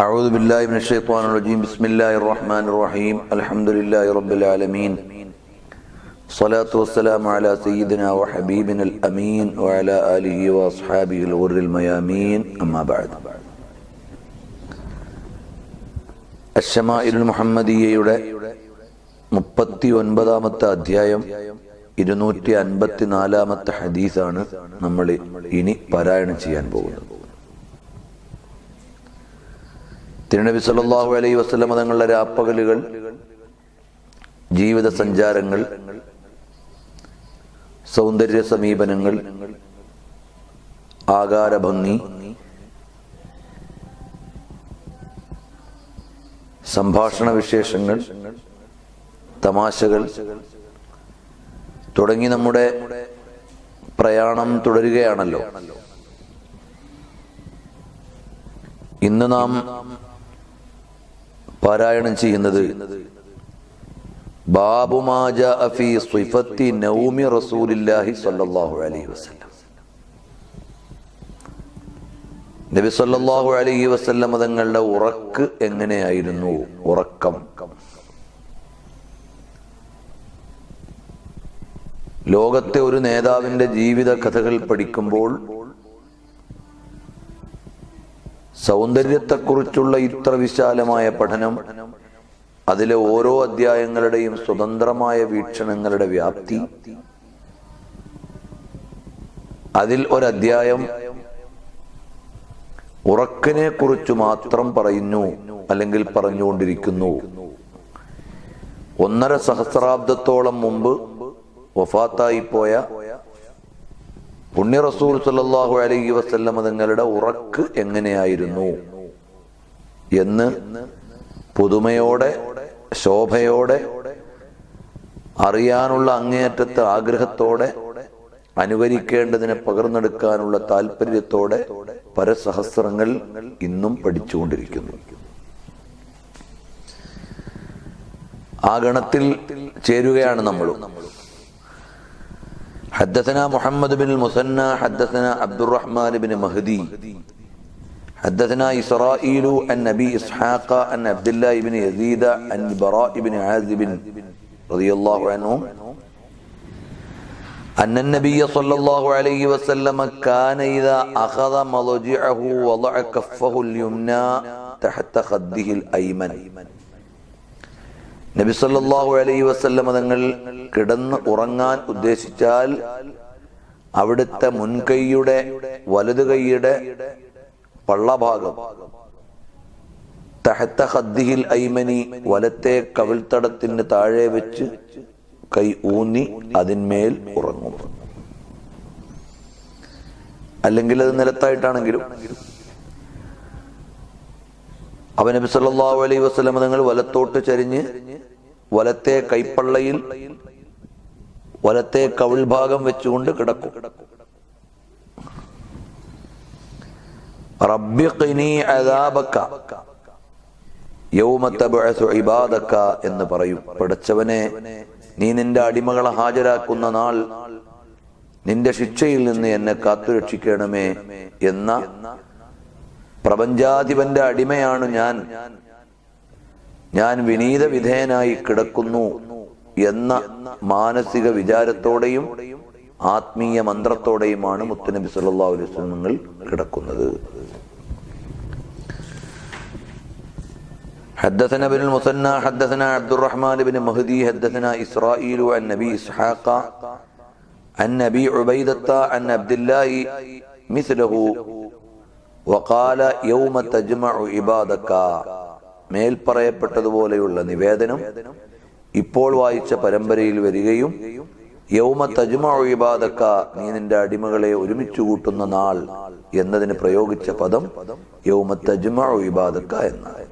أعوذ بالله من الشيطان الرجيم. بسم الله الرحمن الرحيم. الحمد لله رب العالمين. الصلاة والسلام على سيدنا وحبيبنا الأمين وعلى آله وأصحابه الغر الميامين. أما بعد. الشمائل المحمدية 39-ാമത്തെ അധ്യായം 254-ാമത്തെ ഹദീസാണ് നമ്മൾ ഇനി പാരായണം ചെയ്യാൻ പോകുന്നത്. തിരുനബി സല്ലല്ലാഹു അലൈഹി വസല്ലം തങ്ങളുടെ രാപ്പകലുകൾ, ജീവിത സഞ്ചാരങ്ങൾ, സൗന്ദര്യ സമീപനങ്ങൾ, ആകാരഭംഗി, സംഭാഷണ വിശേഷങ്ങൾ, തമാശകൾ തുടങ്ങി നമ്മുടെ പ്രയാണം തുടരുകയാണല്ലോ. ഇന്ന് നാം പാരായണം ചെയ്യുന്നത് ബാബു മാ ജാഅ ഫീ സിഫത്തി നൗമി റസൂലില്ലാഹി സ്വല്ലല്ലാഹു അലൈഹി വസല്ലം. നബി സല്ലല്ലാഹു അലൈഹി വസല്ലം തങ്ങളുടെ ഉറക്ക് എങ്ങനെയായിരുന്നു? ഉറക്കം. ലോകത്തെ ഒരു നേതാവിന്റെ ജീവിത കഥകൾ പഠിക്കുമ്പോൾ സൗന്ദര്യത്തെക്കുറിച്ചുള്ള ഇത്ര വിശാലമായ പഠനം, അതിലെ ഓരോ അധ്യായങ്ങളുടെയും സ്വതന്ത്രമായ വീക്ഷണങ്ങളുടെ വ്യാപ്തി, അതിൽ ഒരധ്യായം ഉറക്കിനെ കുറിച്ച് മാത്രം പറയുന്നു അല്ലെങ്കിൽ പറഞ്ഞുകൊണ്ടിരിക്കുന്നു. 1.5 സഹസ്രാബ്ദത്തോളം മുമ്പ് വഫാത്തായി പോയ പുണ്യ റസൂൽ സല്ലല്ലാഹു അലൈഹി വസല്ലം തങ്ങളുടെ ഉറക്ക് എങ്ങനെയായിരുന്നു എന്ന് പുതുമയോടെ, ശോഭയോടെ, അറിയാനുള്ള അങ്ങേയറ്റത്തെ ആഗ്രഹത്തോടെ, അനുകരിക്കേണ്ടതിനെ പകർന്നെടുക്കാനുള്ള താല്പര്യത്തോടെ പരസഹസ്രങ്ങൾ ഇന്നും പഠിച്ചുകൊണ്ടിരിക്കുന്നു. ആ ഗണത്തിൽ ചേരുകയാണ് നമ്മളും. حدثنا محمد بن المثنى حدثنا عبد الرحمن بن مهدي حدثنا إسرائيل عن أبي إسحاق عن عبد الله بن يزيد عن البراء بن عازب رضي الله عنه أن النبي صلى الله عليه وسلم كان إذا أخذ مضجعه وضع كفه اليمنى تحت خده الأيمن. നബി സല്ലല്ലാഹു അലൈഹി വസല്ലം തങ്ങൾ കിടന്ന് ഉറങ്ങാൻ ഉദ്ദേശിച്ചാൽ അവിടുത്തെ മുൻകൈയുടെ, വലതു കൈയുടെ പള്ളഭാഗം തഹത്ത ഖദ്ദിഹിൽ ഐമനി, വലത്തെ കവിൾത്തടത്തിന് താഴെ വെച്ച് കൈ ഊന്നി അതിന്മേൽ ഉറങ്ങും. അല്ലെങ്കിൽ അത് നിലത്തായിട്ടാണെങ്കിലും അവൻ നബി സല്ലല്ലാഹു അലൈഹി വസല്ലം തങ്ങൾ വലത്തോട്ട് ചരിഞ്ഞ് വലത്തെ കൈപ്പള്ളയിൽ വലത്തെ കവിൾ ഭാഗം വെച്ചുകൊണ്ട് കിടക്കും. റബ്ബി ഖിനി അദാബക യൗമ തബ്അസു ഇബാദക എന്ന് പറയും. പടച്ചവനെ, നീ നിന്റെ അടിമകളെ ഹാജരാക്കുന്ന നാൾ നിന്റെ ശിക്ഷയിൽ നിന്ന് എന്നെ കാത്തുരക്ഷിക്കണമേ എന്ന പ്രപഞ്ചാധിപന്റെ അടിമയാണ് ഞാൻ വിനീത വിധേയനായി കിടക്കുന്നു എന്ന മാനസിക വിചാരത്തോടെയും ആത്മീയ മന്ത്രത്തോടെയുമാണ് മുത്തുനബി സല്ലല്ലാഹു അലൈഹി വസല്ലം കിടക്കുന്നത്. حدثنا ابن المثنى حدثنا عبد الرحمن بن مهدي حدثنا إسرائيل عن أبي إسحاق عن أبي عبيدة عن عبد الله مثله وقال يوم تجمع عبادك. മേൽ പറയപ്പെട്ടതുപോലെയുള്ള നിവേദനം ഇപ്പോൾ വായിച്ച പരമ്പരയിൽ വരികയും യൗമ തജ്മഉ ഇബാദക, നീ നിന്റെ അടിമകളെ ഒരുമിച്ച് കൂട്ടുന്ന നാൾ എന്നതിന് പ്രയോഗിച്ച പദം യൗമ തജ്മഉ ഇബാദക എന്നാണ്.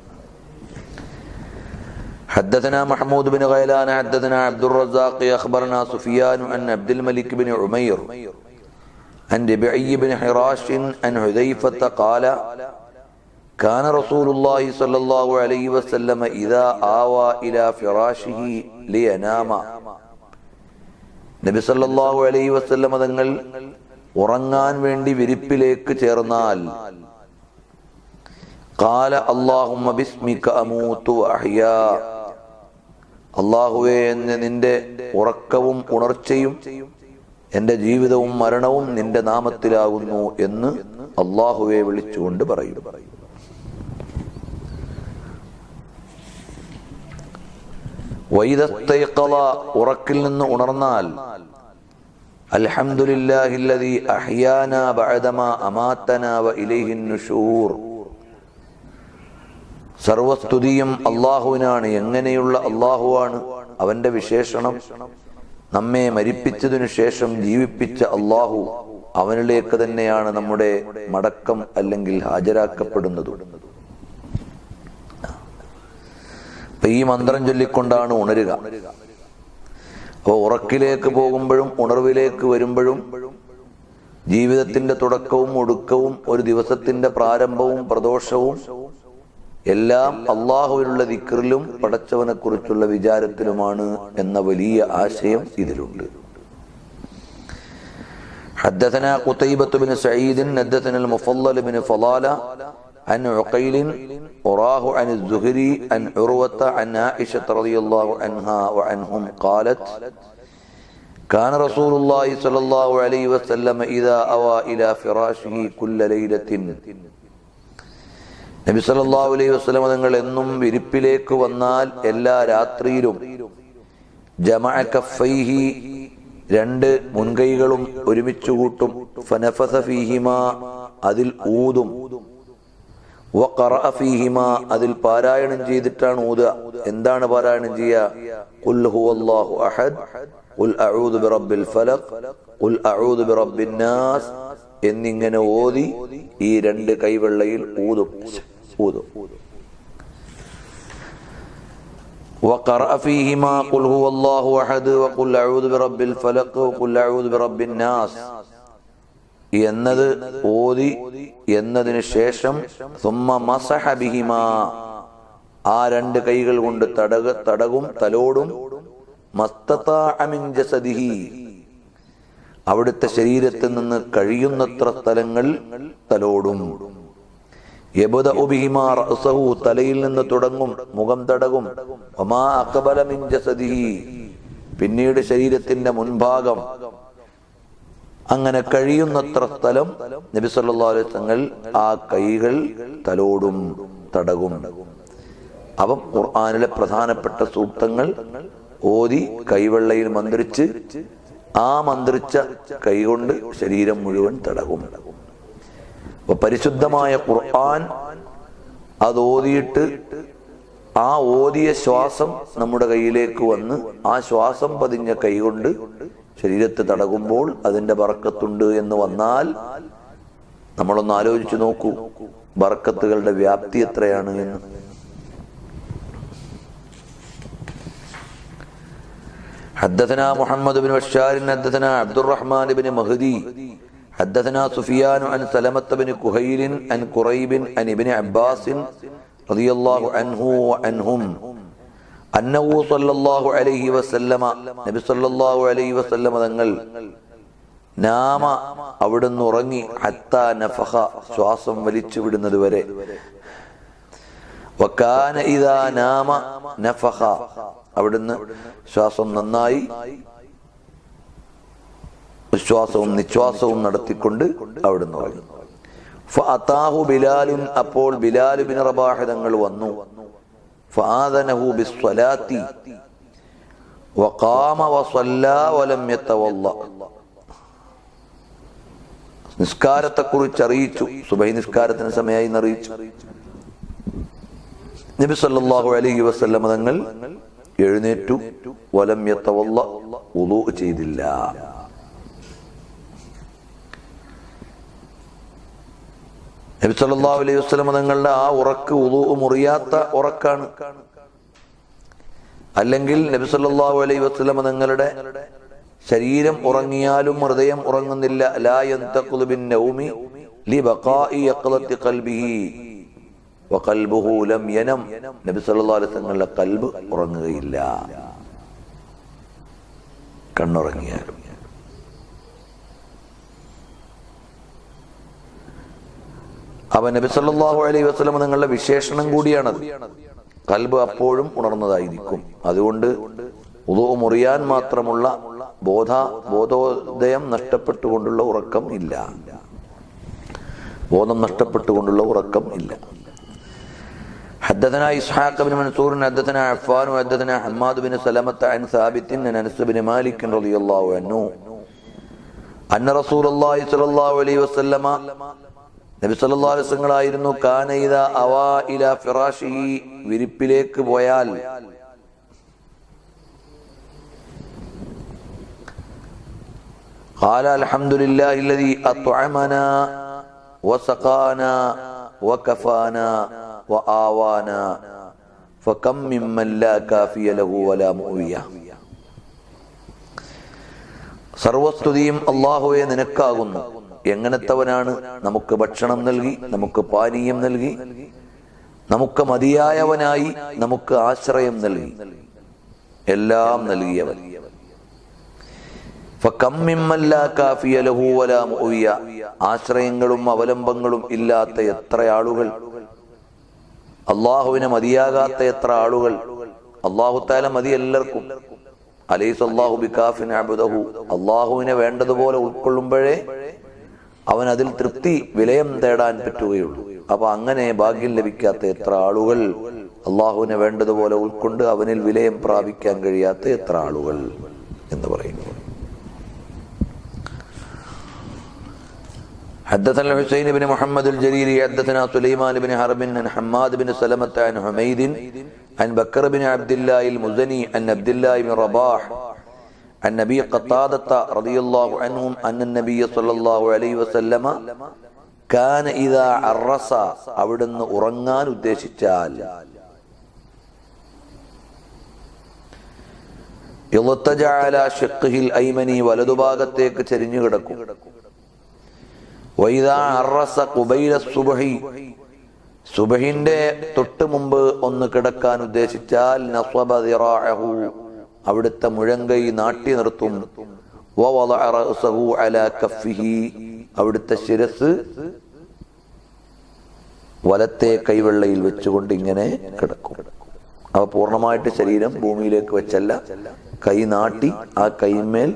حدثنا محمود بن غيلان حدثنا عبد الرزاق أخبرنا سفيان عن عبد الملك بن عمير عن ربعي بن حراش عن حذيفة قال كان رسول الله صلى الله عليه وسلم إذا آوى إلى فراشه لينام. നബി സല്ലല്ലാഹു അലൈഹി വസല്ലം തങ്ങൾ ഉറങ്ങാൻ വേണ്ടി വിരിപ്പിലേക്ക് ചേർന്നാൽ ഖാല അല്ലാഹുമ്മ ബിസ്മിക അമൂതു വഅഹ്യാ. അല്ലാഹുവേ, നിന്റെ ഉറക്കവും ഉണർച്ചയും എന്റെ ജീവിതവും മരണവും നിന്റെ നാമത്തിലാകുന്നു എന്ന് അല്ലാഹുവെ വിളിച്ചുകൊണ്ട് പറയും. വൈദസ്തൈഖള, ഉറക്കിൽ നിന്ന് ഉണർന്നാൽ അൽഹംദുലില്ലാഹില്ലദീ അഹ്യാനാ ബഅദമാ അമാതനാ വഇലൈഹിൻ നുശൂർ. സർവസ്തുതിയും അല്ലാഹുവിനാണ്. എങ്ങനെയുള്ള അല്ലാഹുവാണ്? അവന്റെ വിശേഷണം നമ്മെ മരിപ്പിച്ചതിനു ശേഷം ജീവിപ്പിച്ച അല്ലാഹു. അവനിലേക്ക് തന്നെയാണ് നമ്മുടെ മടക്കം അല്ലെങ്കിൽ ഹാജരാക്കപ്പെടുന്നത്. ഈ മന്ത്രം ചൊല്ലിക്കൊണ്ടാണ് ഉണരുക. അപ്പോൾ ഉറക്കിലേക്ക് പോകുമ്പോഴും ഉണർവിലേക്ക് വരുമ്പോഴും ജീവിതത്തിന്റെ തുടക്കവും ഒടുക്കവും ഒരു ദിവസത്തിന്റെ പ്രാരംഭവും പ്രദോഷവും എല്ലാം അള്ളാഹുവിനുള്ള ദിക്റിലും പടച്ചവനെ കുറിച്ചുള്ള വിചാരത്തിലുമാണ് എന്ന വലിയ ആശയം ഇതിലുണ്ട്. حدثنا قتيبة بن سعيد حدثنا المفضل بن فضالة عن عقيل وراه عن الزهري عن عروة عن عائشة رضي الله عنها وعنهم قالت كان رسول الله صلى الله عليه وسلم إذا أوى إلى فراشه كل ليلة. നബി സല്ലല്ലാഹു അലൈഹി വസല്ലം തങ്ങൾ എന്നും വിരിപ്പിലേക്ക് വന്നാൽ എല്ലാ രാത്രിയിലും ജമഅ കഫൈഹി, രണ്ട് മുൻകൈകളും ഒരുമിച്ച് കൂട്ടും. ഫനഫസ ഫീഹിമാ, അതിൽ ഊതും. വഖറഅ ഫീഹിമാ, അതിൽ പാരായണം ചെയ്തിട്ടാണ് ഊതുക. എന്താണ് പാരായണം ചെയ്യുക? ഖുൽ ഹുവല്ലാഹു അഹദ്, ഖുൽ അഊദു ബിറബ്ബിൽ ഫലഖ്, ഖുൽ അഊദു ബിറബ്ബിൻ നാസ് എന്നിങ്ങനെ ഓതി ഈ രണ്ട് കൈവെള്ളയിൽ ഊതും. وقرأ فيهما قل هو الله أحد وقل أعوذ برب الفلق وقل أعوذ برب الناس എന്നത് ഓതി എന്നതിന് ശേഷം ثم مسح بهما, ആ രണ്ട് കൈകൾ കൊണ്ട് തടകും തലോടും. മസ്തതാഅ മിൻ ജസദിഹി, അവിടുത്തെ ശരീരത്തിൽ നിന്ന് കഴിയുന്നത്ര സ്ഥലങ്ങൾ തലോടും. യബ്ദഉ ബിഹിമാ റഅസഹു, തലയിൽ നിന്ന് തുടങ്ങും, മുഖം തടകും. വമാ അഖബല മിൻ ജസദിഹി, പിന്നീട് ശരീരത്തിന്റെ മുൻഭാഗം. അങ്ങനെ കഴിയുന്നത്ര സ്ഥലം നബി സല്ലല്ലാഹു അലൈഹി വസല്ലം ആ കൈകൾ തലോടും, തടകും. അപ്പം ഖുർആനിലെ പ്രധാനപ്പെട്ട സൂക്തങ്ങൾ ഓതി കൈവെള്ളയിൽ മന്ത്രിച്ച് ആ മന്ത്രിച്ച കൈകൊണ്ട് ശരീരം മുഴുവൻ തടകും. അപ്പൊ പരിശുദ്ധമായ ഖുർആൻ അത് ഓതിയിട്ട് ആ ഓതിയ ശ്വാസം നമ്മുടെ കയ്യിലേക്ക് വന്ന് ആ ശ്വാസം പതിഞ്ഞ കൈകൊണ്ട് ശരീരത്തെ തടകുമ്പോൾ അതിന്റെ ബറക്കത്തുണ്ട് എന്ന് വന്നാൽ നമ്മളൊന്ന് ആലോചിച്ചു നോക്കൂ, ബറക്കത്തുകളുടെ വ്യാപ്തി എത്രയാണ് എന്ന്. حدثنا محمد بن بشار حدثنا عبد الرحمن بن مهدي حدثنا سفيان عن سلمة بن كهيل عن قريب عن ابن عباس رضي الله عنه وعنهم أنه صلى الله عليه وسلم നബി സല്ലല്ലാഹു അലൈഹി വസല്ലം തങ്ങൾ നാമ, അവിടുന്ന് ഉറങ്ങി, ഹത്താ നഫഖ, ശ്വാസം വലിച്ചു വിടുന്നത് വരെ. വകാന ഇദാ നാമ നഫഖ, അവിടുന്ന് ശ്വാസം നന്നായി ഉച്ഛ്വാസവും നിശ്വാസവും നടത്തിക്കൊണ്ട് അവിടുന്ന് ഉറങ്ങി. ഫഅതാഹു ബിലാലുൻ, അപ്പോൾ ബിലാൽ ഇബ്നു റബാഹ തങ്ങൾ വന്നു. ഫആദനഹു ബിസ്സലാത്തി വഖാമ വസല്ലാ വലം യതവല്ല, നിസ്കാരത്തെക്കുറിച്ച് അറിയിച്ചു. സുബഹി നിസ്കാരത്തിന് സമയമായി എന്നറിയിച്ചു. നബി സല്ലല്ലാഹു അലൈഹി വസല്ലം തങ്ങൾ എഴുന്നേറ്റു. വലം യതവല്ല, വുളൂ ചെയ്തില്ല. നബി സല്ലല്ലാഹു അലൈഹി വസല്ലം തങ്ങളുടെ ആ ഉറക്ക് വുളൂ മുറിയാത്ത ഉറക്കാണ്. അല്ലെങ്കിൽ നബി സല്ലല്ലാഹു അലൈഹി വസല്ലം തങ്ങളുടെ ശരീരം ഉറങ്ങിയാലും ഹൃദയം ഉറങ്ങുന്നില്ല. ലാ യന്തഖുലു ബിൻ നൗമി ലിബഖാഇ യഖ്ലത്തി ഖൽബിഹി വഖൽബുഹു ലം യനം, നബി സല്ലല്ലാഹു അലൈഹി വസല്ലമയുടെ ഖൽബ് ഉറങ്ങുകയില്ല കണ്ണുറങ്ങിയാലും. അവ നബി സല്ലല്ലാഹു അലൈഹി വസല്ലം നിങ്ങളുടെ വിശേഷണം കൂടിയാണത്. ഖൽബ് അപ്പോഴും ഉണർന്നതായിരിക്കും. അതുകൊണ്ട് വുദൂ മുറിയാൻ മാത്രമുള്ള ബോധോദയം നഷ്ടപ്പെട്ടുകൊണ്ടുള്ള ഉറക്കം ഇല്ല. ബോധം നഷ്ടപ്പെട്ടുകൊണ്ടുള്ള ഉറക്കം ഇല്ല. حدثنا إسحاق بن منصور حدثنا عفان وحدثنا حماد بن سلمة عن ثابت عن أنس بن مالك رضي الله عنه أن رسول الله صلى الله عليه وسلم നബി സല്ലല്ലാഹു അലൈഹി വസല്ലം ആയിരുന്നു കാന ഇദാ അവാ ഇലാ ഫിറാശിഹി വിരിപ്പിലേക്ക് പോയാൽ ഖാല അൽഹംദുലില്ലാഹി അല്ലദീ അത്അമനാ വസഖാനാ വകഫാനാ വആവാനാ ഫകം മിമ്മൻ ലാ കാഫിയ ലഹു വലാ മുഅവിയ. സർവസ്തുതിയും അല്ലാഹുവേ നിനക്കാകുന്നു. എങ്ങനത്തവനാണ് നമുക്ക് ഭക്ഷണം നൽകി, നമുക്ക് പാനീയം നൽകി, നമുക്ക് മതിയായവനായി നമുക്ക് ആശ്രയം നൽകി, എല്ലാം നൽകിയവൻ. ഫകം മിമ്മൻ ലാ കാഫിയ ലഹു വലാ മുഅവിയ. ആശ്രയങ്ങളും അവലംബങ്ങളും ഇല്ലാത്ത എത്ര ആളുകൾ, അള്ളാഹുവിനെ മതിയാകാത്ത എത്ര ആളുകൾ. അള്ളാഹു തആല മതി എല്ലാവർക്കും. അലൈസ അല്ലാഹു ബികാഫിൻ അബ്ദഹു. അള്ളാഹുവിനെ വേണ്ടതുപോലെ ഉൾക്കൊള്ളുമ്പോഴേ അവൻ അതിൽ തൃപ്തി വിലയം തേടാൻ പറ്റുകയുള്ളൂ. അപ്പൊ അങ്ങനെ ഭാഗ്യം ലഭിക്കാത്ത എത്ര ആളുകൾ, അള്ളാഹുവിനെ വേണ്ടതുപോലെ ഉൾക്കൊണ്ട് അവനിൽ വിലയം പ്രാപിക്കാൻ കഴിയാത്ത എത്ര ആളുകൾ എന്ന് പറയുന്നു. حدثنا الحسين بن محمد الجريري حدثنا سليمان بن حرب عن حماد بن سلمة عن حميد عن بكر بن عبد الله المزني عن عبد الله بن رباح عن نبي قتادة رضي الله عنهم أن النبي صلى الله عليه وسلم كان إذا عرس അവിടുന്ന് ഉറങ്ങാൻ ഉദ്ദേശിച്ചാൽ يضطجع على شقه الأيمن വലതുഭാഗത്തേക്ക് ചരിഞ്ഞു കിടക്കും. وإذا عرس قبيل الصبح സുബഹിന്റെ തൊട്ട് മുമ്പ് ഒന്ന് കിടക്കാൻ ഉദ്ദേശിച്ചാൽ നസ്വബ ദിറാഅഹു അവിടുത്തെ മുഴങ്കൈ നാട്ടി നിർത്തും. വവളഅ റഅസഹു അലാ കഫ്ഫിഹി അവിടുത്തെ ശിരസ് വലത്തെ കൈവെള്ളയിൽ വെച്ചുകൊണ്ട് ഇങ്ങനെ കിടക്കും. അവ പൂർണ്ണമായിട്ട് ശരീരം ഭൂമിയിലേക്ക് വെച്ചല്ല, കൈ നാട്ടി ആ കൈമേൽ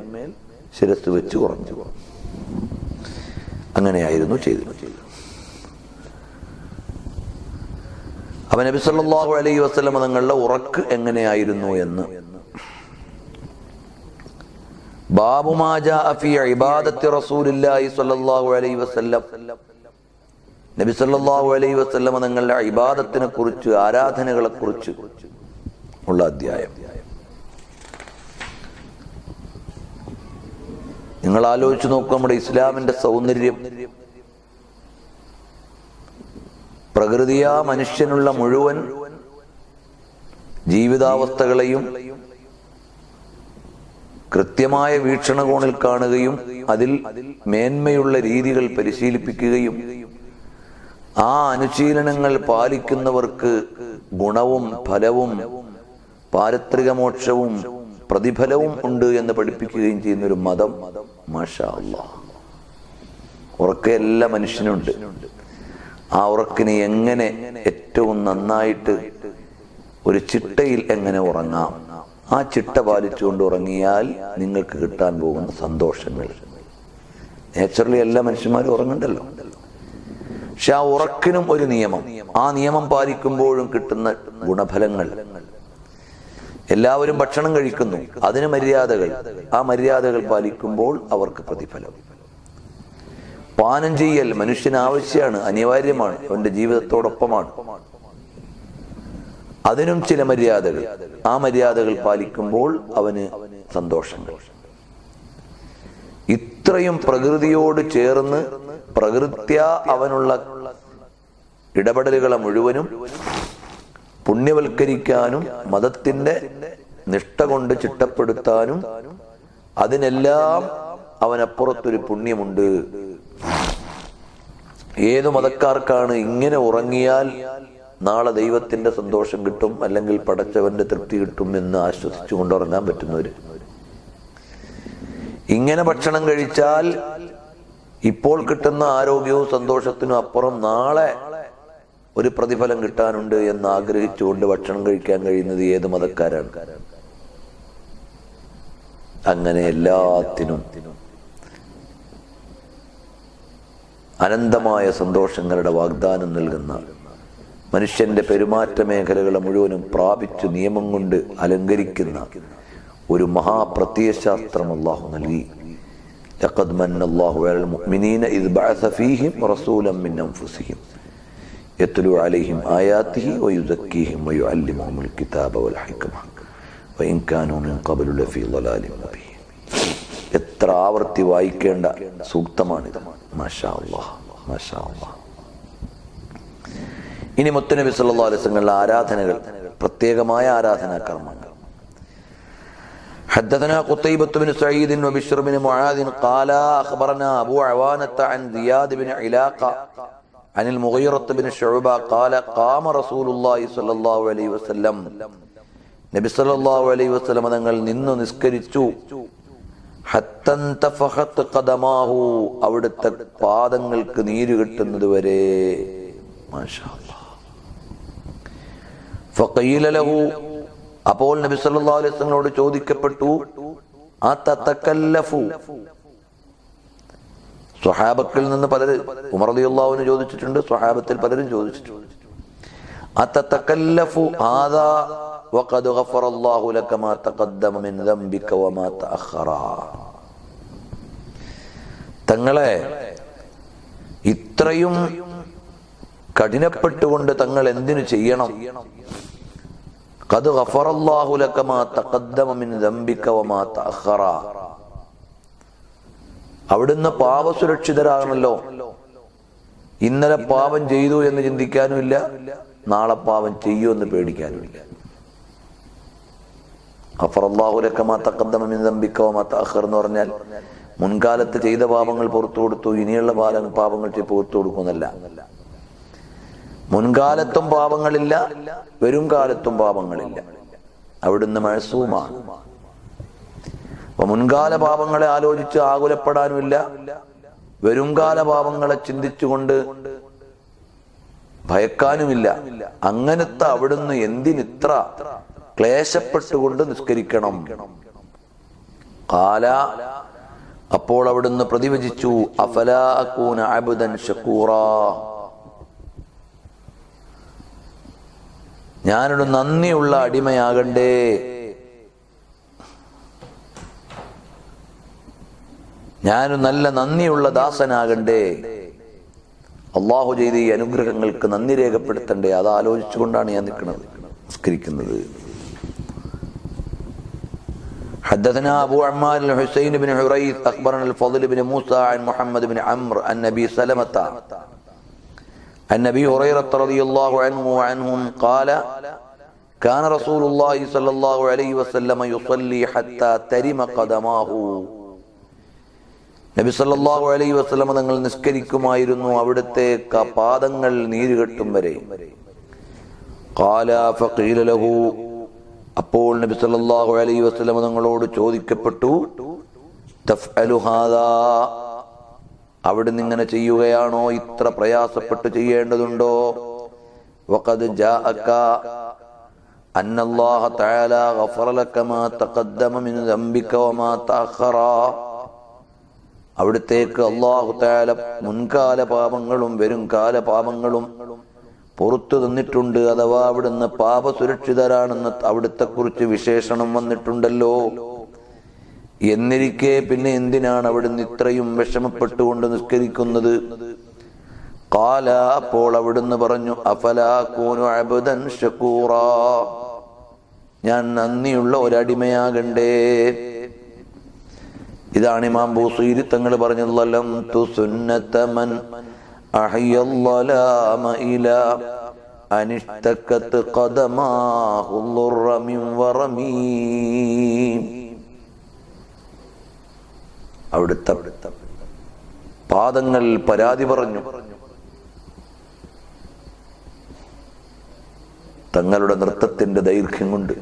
ശിരസ് വെച്ച് ഉറങ്ങും. അങ്ങനെയായിരുന്നു ചെയ്തത്. അവൻ നബി സല്ലല്ലാഹു അലൈഹി വസല്ലം തങ്ങളുടെ ഉറക്ക് എങ്ങനെയായിരുന്നു എന്ന്. ബാബു മാ ജാഅ ഫീ ഇബാദത്തി റസൂലില്ലാഹി സ്വല്ലല്ലാഹു അലൈഹി വസല്ലം. നബി സല്ലല്ലാഹു അലൈഹി വസല്ലം തങ്ങളുടെ ഇബാദത്തിനെ കുറിച്ച്, ആരാധനകളെ കുറിച്ച് ഉള്ള അധ്യായം. നിങ്ങൾ ആലോചിച്ച് നോക്കുക, നമ്മുടെ ഇസ്ലാമിന്റെ സൗന്ദര്യം. പ്രകൃതിയാ മനുഷ്യനുള്ള മുഴുവൻ ജീവിതാവസ്ഥകളെയും കൃത്യമായ വീക്ഷണകോണിൽ കാണുകയും അതിൽ മേന്മയുള്ള രീതികൾ പരിശീലിപ്പിക്കുകയും ആ അനുശീലനങ്ങൾ പാലിക്കുന്നവർക്ക് ഗുണവും ഫലവും പാരത്രിക മോക്ഷവും പ്രതിഫലവും ഉണ്ട് എന്ന് പഠിപ്പിക്കുകയും ചെയ്യുന്ന ഒരു മതം. മാഷാ അല്ലാഹ്. ഉറക്കം എല്ലാ മനുഷ്യനുണ്ട്. ആ ഉറക്കിനെ എങ്ങനെ ഏറ്റവും നന്നായിട്ട് ഒരു ചിട്ടയിൽ എങ്ങനെ ഉറങ്ങാം, ആ ചിട്ട പാലിച്ചുകൊണ്ട് ഉറങ്ങിയാൽ നിങ്ങൾക്ക് കിട്ടാൻ പോകുന്ന സന്തോഷങ്ങൾ. നേച്ചുറലി എല്ലാ മനുഷ്യന്മാരും ഉറങ്ങണ്ടല്ലോ. പക്ഷെ ആ ഉറക്കിനും ഒരു നിയമം, ആ നിയമം പാലിക്കുമ്പോഴും കിട്ടുന്ന ഗുണഫലങ്ങൾ. എല്ലാവരും ഭക്ഷണം കഴിക്കുന്നു, അതിന് മര്യാദകൾ, ആ മര്യാദകൾ പാലിക്കുമ്പോൾ അവർക്ക് പ്രതിഫലം. പാനം ചെയ്യൽ മനുഷ്യന് ആവശ്യമാണ്, അനിവാര്യമാണ്, അവന്റെ ജീവിതത്തോടൊപ്പമാണ്. അതിനും ചില മര്യാദകൾ, ആ മര്യാദകൾ പാലിക്കുമ്പോൾ അവന് സന്തോഷങ്ങൾ. ഇത്രയും പ്രകൃതിയോട് ചേർന്ന് പ്രകൃത്യാ അവനുള്ള ഇടപെടലുകളെ മുഴുവനും പുണ്യവൽക്കരിക്കാനും മതത്തിന്റെ നിഷ്ഠ കൊണ്ട് ചിട്ടപ്പെടുത്താനും അതിനെല്ലാം അവനപ്പുറത്തൊരു പുണ്യമുണ്ട്. ഏതു മതക്കാർക്കാണ് ഇങ്ങനെ ഉറങ്ങിയാൽ നാളെ ദൈവത്തിന്റെ സന്തോഷം കിട്ടും, അല്ലെങ്കിൽ പടച്ചവന്റെ തൃപ്തി കിട്ടും എന്ന് ആശ്വസിച്ചു കൊണ്ട് ഉറങ്ങാൻ പറ്റുന്നവര്? ഇങ്ങനെ ഭക്ഷണം കഴിച്ചാൽ ഇപ്പോൾ കിട്ടുന്ന ആരോഗ്യവും സന്തോഷത്തിനും അപ്പുറം നാളെ ഒരു പ്രതിഫലം കിട്ടാനുണ്ട് എന്ന് ആഗ്രഹിച്ചുകൊണ്ട് ഭക്ഷണം കഴിക്കാൻ കഴിയുന്നത് ഏത് മതക്കാരാണ്? അങ്ങനെ എല്ലാത്തിനും അനന്തമായ സന്തോഷങ്ങളുടെ വാഗ്ദാനം നൽകുന്ന, മനുഷ്യന്റെ പെരുമാറ്റ മേഖലകളെ മുഴുവനും പ്രാപിച്ചു നിയമം കൊണ്ട് അലങ്കരിക്കുന്ന ഒരു മഹാപ്രത്യയശാസ്ത്രം അല്ലാഹു നൽകി. ലഖദ് മന്നല്ലാഹു അലൽ മുഅ്മിനീന ഇദ് ബഅസ ഫീഹിം റസൂലൻ മിൻ അൻഫുസിഹിം യത്ലു അലൈഹിം ആയാതിഹി വയുസക്കീഹിം വയുഅല്ലിമുഹുൽ കിതാബ വൽ ഹിക്മ വഇൻ കാനൂ മിൻ ഖബ്ലു ലഫീ ളലാലിൻ മുബീൻ. എത്ര ആവർത്തി വായിക്കേണ്ട സൂക്തമാണിത്. മാഷാ അല്ലാഹ്, മാഷാ അല്ലാഹ്. ഇനി മുത്തുനബി സല്ലല്ലാഹു അലൈഹി വസല്ലം ആരാധനകൾ, പ്രത്യേകമായ ആരാധനാ കർമ്മങ്ങൾ. حدثنا قتيبة بن سعيد وبشر بن معاذ قال أخبرنا أبو عوانة عن زياد بن علاقة عن المغيرة بن شعبة قال قام رسول الله صلى الله عليه وسلم നബി സല്ലല്ലാഹു അലൈഹി വസല്ലം തങ്ങൾ നിന്നു നിസ്കരിച്ചു. ഹത്താ തഫഖത് ഖദമാഹു, അവിടുത്തെ പാദങ്ങൾക്ക് നീര് കിട്ടുന്നത് വരെ. മാഷാ അല്ലാഹ്. ഫഖീല ലഹു, അപ്പോൾ നബി സല്ലല്ലാഹു അലൈഹി വസല്ലമയോട് ചോദിക്കപ്പെട്ടു, അതതകല്ലഫു. സ്വഹാബത്തിൽ നിന്ന് പലരും, ഉമർ റളിയല്ലാഹു അൻഹു ചോദിച്ചിട്ടുണ്ട്, സ്വഹാബത്തിൽ പലരും ചോദിച്ചിട്ടുണ്ട്. അതതകല്ലഫു ഹാദാ വഖദ് ഗഫറല്ലാഹു ലക മാ തഖദ്ദമ മിൻ ദംബിക വമാ തഅഖറ. തങ്ങളെ ഇത്രയും കഠിനപ്പെട്ടുകൊണ്ട് തങ്ങൾ എന്തിനു ചെയ്യണം? ഖദ് ഗഫറല്ലാഹു ലക മാ തഖദ്ദമ മിൻ ദംബിക വമാ തഅഖറ. അവിടുന്ന് പാപസുരക്ഷിതരാകണല്ലോ. ഇന്നലെ പാപം ചെയ്തു എന്ന് ചിന്തിക്കാനുമില്ല, നാളെ പാപം ചെയ്യുമെന്ന് പേടിക്കാനുമില്ല. ഗഫറല്ലാഹു ലക മാ തഖദ്ദമ മിൻ ദംബിക വമാ തഅഖറ എന്ന് പറഞ്ഞാൽ മുൻകാലത്ത് ചെയ്ത പാപങ്ങൾ പുറത്തു കൊടുത്തു, ഇനിയുള്ള പാപങ്ങൾ പുറത്തു കൊടുക്കുന്നല്ല. മുൻകാലത്തും പാപങ്ങളില്ല, വരും കാലത്തും പാപങ്ങളില്ല. അവിടുന്ന് മഅസൂമാണ്. അപ്പൊ മുൻകാല പാപങ്ങളെ ആലോചിച്ച് ആകുലപ്പെടാനുമില്ല, വരുംകാല പാപങ്ങളെ ചിന്തിച്ചുകൊണ്ട് ഭയക്കാനുമില്ല. അങ്ങനത്തെ അവിടുന്ന് എന്തിനിത്ര ക്ലേശപ്പെട്ടുകൊണ്ട് നിസ്കരിക്കണം? ഖാല, അപ്പോൾ അവിടുന്ന് പ്രതിവചിച്ചു, അഫലാ അകൂന അബ്ദൻ ശകൂറാ, ഞാനൊരു നന്ദിയുള്ള അടിമയാകണ്ടേ? ഞാനൊരു നല്ല നന്ദിയുള്ള ദാസനാകണ്ടേ? അള്ളാഹു ചെയ്ത ഈ അനുഗ്രഹങ്ങൾക്ക് നന്ദി രേഖപ്പെടുത്തണ്ടേ? അത് ആലോചിച്ചുകൊണ്ടാണ് ഞാൻ നിസ്കരിക്കുന്നത്. حدثنا أبو عمار الحسين بن حريث أخبرنا الفضل بن موسى عن محمد بن عمرو عن أبي سلمة عن أبي هريرة رضي الله عنه وعنهم قال كان رسول الله صلى الله عليه وسلم يصلي حتى ترم قدماه. നബി സല്ലല്ലാഹു അലൈഹി വസല്ലം തങ്ങൾ നിസ്കരിക്കുമായിരുന്നു, അവിടുത്തെ പാദങ്ങൾ നീരുകെട്ടും വരെ. ഖാല ഫഖീല ലഹു, അപ്പോൾ നബി സല്ലല്ലാഹു അലൈഹി വസല്ലം തങ്ങളോട് ചോദിക്കപ്പെട്ടു, തഫ്അലു ഹാദാ, അവിടുന്ന് ഇങ്ങനെ ചെയ്യുകയാണോ? ഇത്ര പ്രയാസപ്പെട്ട് ചെയ്യേണ്ടതുണ്ടോ? വഖദ് ജാഅക അന്നല്ലാഹ തആല ഗഫറ ലക മാ തഖദ്ദമ മിൻ ദംബിക വമാ തഅഖറ. അവിടുത്തേക്ക് അല്ലാഹു തആല മുൻകാല പാപങ്ങളും വരും കാല പാപങ്ങളും പുറത്തു തന്നിട്ടുണ്ട്. അഥവാ അവിടുന്ന് പാപസുരക്ഷിതരാണെന്ന് അവിടുത്തെ കുറിച്ച് വിശേഷണം വന്നിട്ടുണ്ടല്ലോ. എന്നിരിക്കെ പിന്നെ എന്തിനാണ് അവിടുന്ന് ഇത്രയും വിഷമപ്പെട്ടുകൊണ്ട് നിസ്കരിക്കുന്നത്? ഖാല, അപ്പോൾ അവിടുന്ന് പറഞ്ഞു, അഫലാ കൂനു അബ്ദൻ ശകൂറാ, ഞാൻ നന്ദിയുള്ള ഒരടിമയാകണ്ടേ? ഇതാണ് ഇമാം ബൂസീരി തങ്ങൾ പറഞ്ഞത്, ലം തുസുന്നത മൻ അഹ്യല്ലലാമ ഇലാ അനിഷ്തകത് ഖദമാഹു ളുറ മിൻ വറമീ. അവിടുത്തെ പാദങ്ങൾ പരാതി പറഞ്ഞു. തങ്ങളുടെ നൃത്തത്തിന്റെ ദൈർഘ്യം കൊണ്ട്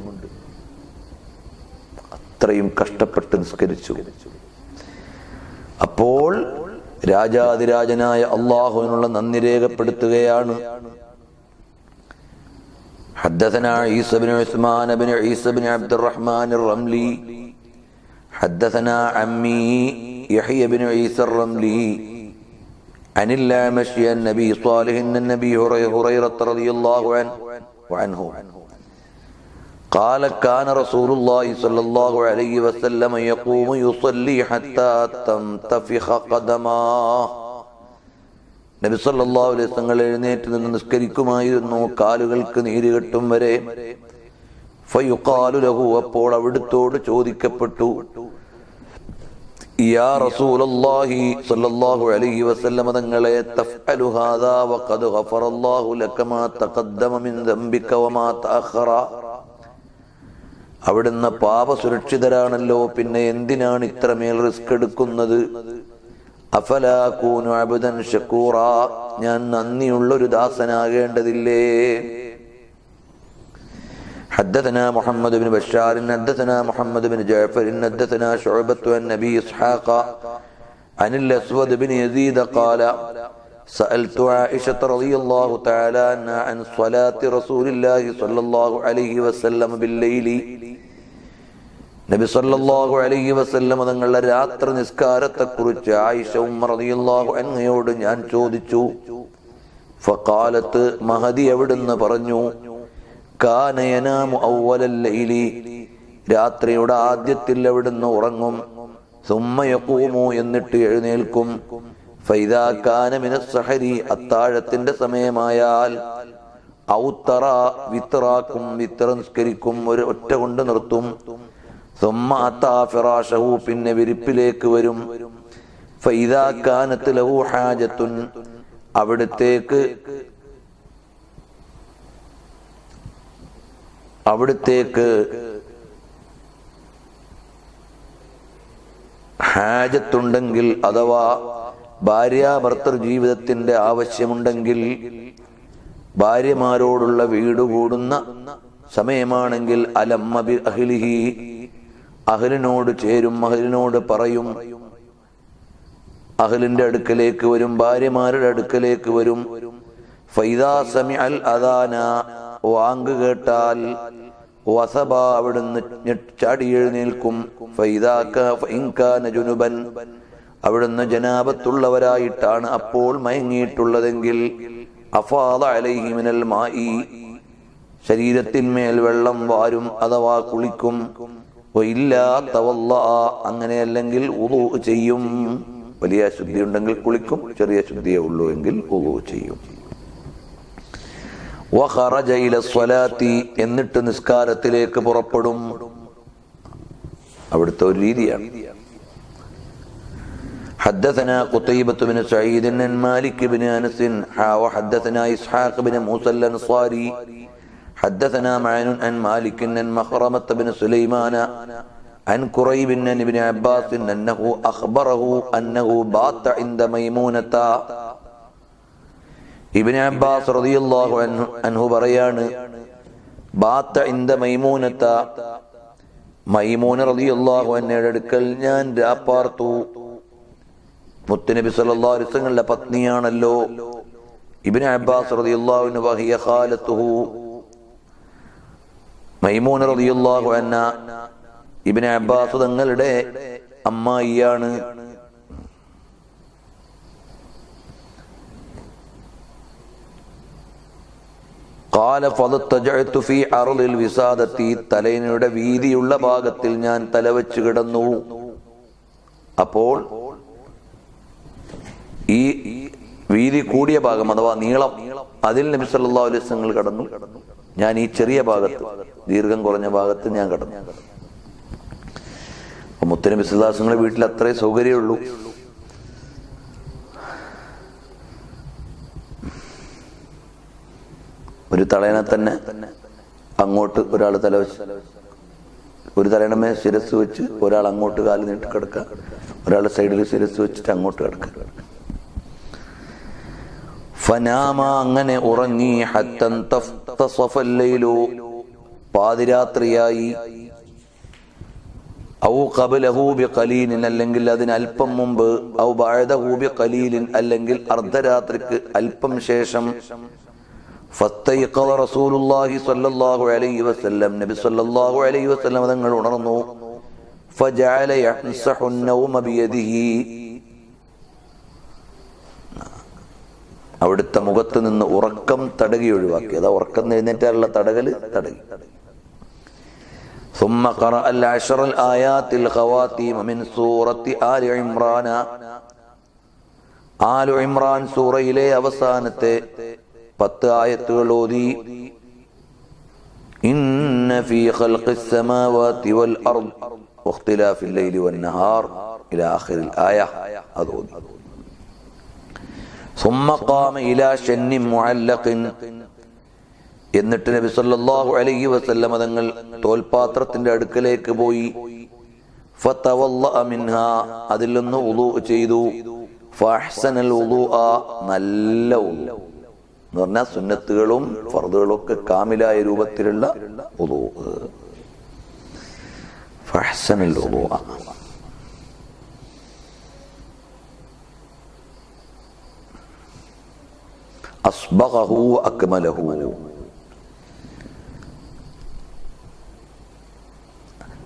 അത്രയും കഷ്ടപ്പെട്ട് നിസ്കരിച്ചു. അപ്പോൾ രാജാതിരാജനായ അല്ലാഹുവിനുള്ള നന്ദി രേഖപ്പെടുത്തുകയാണ്. حدثنا عيسى بن عثمان بن عيسى بن عبد الرحمن الرملي حدثنا عمي يحيى بن عيسى الرملي عن الأعمش عن النبي صالح عن النبي هريرة رضي الله عنه قال كان رسول الله صلى الله عليه وسلم يقوم يصلي حتى تنتفخ قدماه. നബി സല്ലല്ലാഹു അലൈഹി വസല്ലം എഴുന്നേറ്റ് നിന്ന് നിസ്കരിക്കുമായിരുന്നു, കാലുകൾക്ക് നീര് കെട്ടും വരെ. ഫയുഖാലു ലഹു, അപ്പോൾ അവിടുത്തോട് ചോദിക്കപ്പെട്ടു, യാ റസൂലല്ലാഹി സല്ലല്ലാഹു അലൈഹി വസല്ലം തങ്ങളെ, തഫ്അലു ഹാദാ വഖദ് ഗഫറല്ലാഹു ലക മാ തഖദ്ദമ മിൻ ദംബിക വമാ തഅഖറ. അവിടുന്ന് പാപസുരക്ഷിതരാണല്ലോ, പിന്നെ എന്തിനാണ് ഇത്രമേൽ റിസ്ക് എടുക്കുന്നത്? അഫലാ കൂനു അബ്ദൻ ശകൂറ, ഞാൻ നന്ദിയുള്ളൊരു ദാസനാകേണ്ടതില്ലേ? حدثنا محمد بن بشار حدثنا محمد بن جعفر حدثنا شعبة عن أبي إسحاق عن الأسود بن يزيد قال سألت عائشة رضي الله تعالى عنها عن صلاة رسول الله صلى الله عليه وسلم بالليل. നബി സല്ലല്ലാഹു അലൈഹി വസല്ലം തങ്ങളുടെ രാത്രി നിസ്കാരത്തെക്കുറിച്ച് ആയിഷ ഉമ്മ റളിയല്ലാഹു അൻഹയോട് ഞാൻ ചോദിച്ചു. ഫഖാലത്ത്, മഹദി അവിടുന്ന് പറഞ്ഞു, കാന യനാമു അവ്വലൽ ലൈലി, രാത്രിയുടെ ആദ്യത്തിൽ അവിടുന്ന് ഉറങ്ങും. സുമ്മ യഖൂമു, എന്നിട്ട് എഴുന്നേൽക്കും. ഫൈദാ കാന മിനസ് സഹരി, അത്താഴത്തിന്റെ സമയമായാൽ ഔത്തറ, വിത്റാക്കും, വിത്ര നിസ്കരിക്കും, ഒരു ഒറ്റ കൊണ്ട് നിർത്തും. സുമ്മ അത്താ ഫിറാശഹു, പിന്നെ വിരിപ്പിലേക്ക് വരും. ഫൈദാ കാനത്ത് ലഹു ഹാജത്തുൻ, അവിടത്തേക്ക് ഹാജത്തുണ്ടെങ്കിൽ, അഥവാ ഭാര്യാഭർത്തൃ ജീവിതത്തിന്റെ ആവശ്യമുണ്ടെങ്കിൽ, ഭാര്യമാരോടുള്ള വീട് കൂടുന്ന സമയമാണെങ്കിൽ, അലമ്മ ബി അഹ്ലിഹി, അഹ്ലിനോട് ചേരും, അഹ്ലിനോട് പറയും, അഹ്ലിന്റെ അടുക്കലേക്ക് വരും, ഭാര്യമാരുടെ അടുക്കലേക്ക് വരും. ഫൈദാ സമിഅൽ അദാന, വാങ്ക് കേട്ടാൽ, വസബ, അവിടുന്ന് ചാടി എഴുന്നേൽക്കും. ജുനുബൻ, അവിടുന്ന് ജനാബത്തുള്ളവരായിട്ടാണ് അപ്പോൾ മയങ്ങിയിട്ടുള്ളതെങ്കിൽ, അഫാദ അലൈഹി മിനൽ മായി, ശരീരത്തിന്മേൽ വെള്ളം വാരും, അഥവാ കുളിക്കും. ഇല്ലാ തവല്ല, അങ്ങനെയല്ലെങ്കിൽ ഉളു ചെയ്യും. വലിയ ശുദ്ധി ഉണ്ടെങ്കിൽ കുളിക്കും, ചെറിയ ശുദ്ധിയേ ഉള്ളൂ എങ്കിൽ ഉളു ചെയ്യും. വഖറജ ഇല സ്വലാത്തി, എന്നിട്ട് നിസ്കാരത്തിലേക്ക് പുറപ്പെടും. അവിടുത്തെ ഒരു രീതിയാണ്. حدثنا قتيبة بن سعيد عن مالك بن أنس وحدثنا إسحاق بن موسى الأنصاري حدثنا معن عن مالك عن مخرمة بن سليمان عن كريب عن ابن عباس أنه أخبره أنه بات عند ميمونة. ഇബ്നു അബ്ബാസ് റളിയല്ലാഹു അൻഹു പറയാണ്, ബാത്ത ഇന്ദ മൈമൂനത, മൈമൂന റളിയല്ലാഹു അൻഹയുടെ അടുക്കൽ ഞാൻ രാപ്പാർത്തു. മുത്തുനബി സല്ലല്ലാഹു അലൈഹി വസല്ലമയുടെ പത്നിയാണല്ലോ. ഇബ്നു അബ്ബാസ് റളിയല്ലാഹു അൻഹു വഹിയ ഖാലത്തുഹു, മൈമൂന റളിയല്ലാഹു അൻഹ ഇബ്നു അബ്ബാസ് തങ്ങളുടെ അമ്മായിയാണ്. قال فضطجعت في عرض الوسادة, തലയിണയുടെ വീതിയുള്ള ഭാഗത്തിൽ ഞാൻ തലവെച്ച് കിടന്നു. അപ്പോൾ ഈ വീതി കൂടിയ ഭാഗം, അഥവാ നീളം, അതിൽ നബി സല്ലല്ലാഹു അലൈഹി വസല്ലം കിടന്നു. ഞാൻ ഈ ചെറിയ ഭാഗത്ത്, ദീർഘം കുറഞ്ഞ ഭാഗത്ത് ഞാൻ കിടന്നു. മുത്തുനബി സല്ലല്ലാഹു അലൈഹി വസല്ലം വീട്ടിൽ അത്രേ സൗകര്യമുള്ളൂ. ഒരു തലയണ തന്നെ അങ്ങോട്ട് ഒരാൾ തല വെച്ച്, ഒരു തലയണമേ ശിരസ് വെച്ച് ഒരാൾ അങ്ങോട്ട് കാല് നീട്ടി കിടക്കുക, ഒരാൾ സൈഡിൽ ശിരസ് വെച്ചിട്ട് അങ്ങോട്ട് കിടക്കുക. ഫനാമ, അങ്ങനെ ഉറങ്ങി. ഹത്തൻ തഫ്തസഫൽ ലൈലു, പാതിരാത്രിയായി. ഔ ഖബ്ലഹു ബിഖലീലിൻ അല്ലെങ്കിൽ അതിന് അല്പം മുമ്പ്, ഔ ബഅദഹു ബിഖലീലിൻ അല്ലെങ്കിൽ അർദ്ധരാത്രിക്ക് അല്പം ശേഷം. ഫസ്തൈഖദ റസൂലുള്ളാഹി സ്വല്ലല്ലാഹു അലൈഹി വസല്ലം നബി സ്വല്ലല്ലാഹു അലൈഹി വസല്ലം തങ്ങൾ ഉണർന്നു. ഫജഅല യംസഹു അൻ-നൗമ ബിയദിഹി അവിടുത്തെ മുഖത്ത് നിന്ന് ഉറക്കം തടകി ഒഴിവാക്കി. അതാ ഉറക്കം എഴുന്നേറ്റാലുള്ള തടകല് തടകി. ثم قرأ العشر الآيات الخواتيم من سورة آل عمران. ആലു ഇമ്രാൻ സൂറയിലെ അവസാനത്തെ 10 ആയത്തുകൾ ഓതി. ഇന്ന ഫീ ഖൽഖിസ് സമാവാതി വൽ അർദ് വഖ്തിലാഫിൽ ലൈലി വൻ നഹാർ ഇലാ ആഖിറിൽ ആയ അത് ഓതി. ثم قام إلى شن معلق. എന്നിട്ട് നബി സല്ലല്ലാഹു അലൈഹി വസല്ലം തങ്ങൾ തോൽപാത്രത്തിന്റെ അടുക്കലേക്ക് പോയി. ഫതവല്ലഅ മിൻഹാ അതിൽ നിന്ന് വുളൂ ചെയ്തു. ഫഅഹ്സനൽ വുളൂഅ നല്ല വുളൂ എന്ന് പറഞ്ഞാൽ സുന്നത്തുകളും ഫർദുകളും ഒക്കെ കാമിലായ രൂപത്തിലുള്ള വുളൂ. ഫഅഹ്സനൽ വുളൂഅ അസ്ബഗഹു വഅക്മലഹു.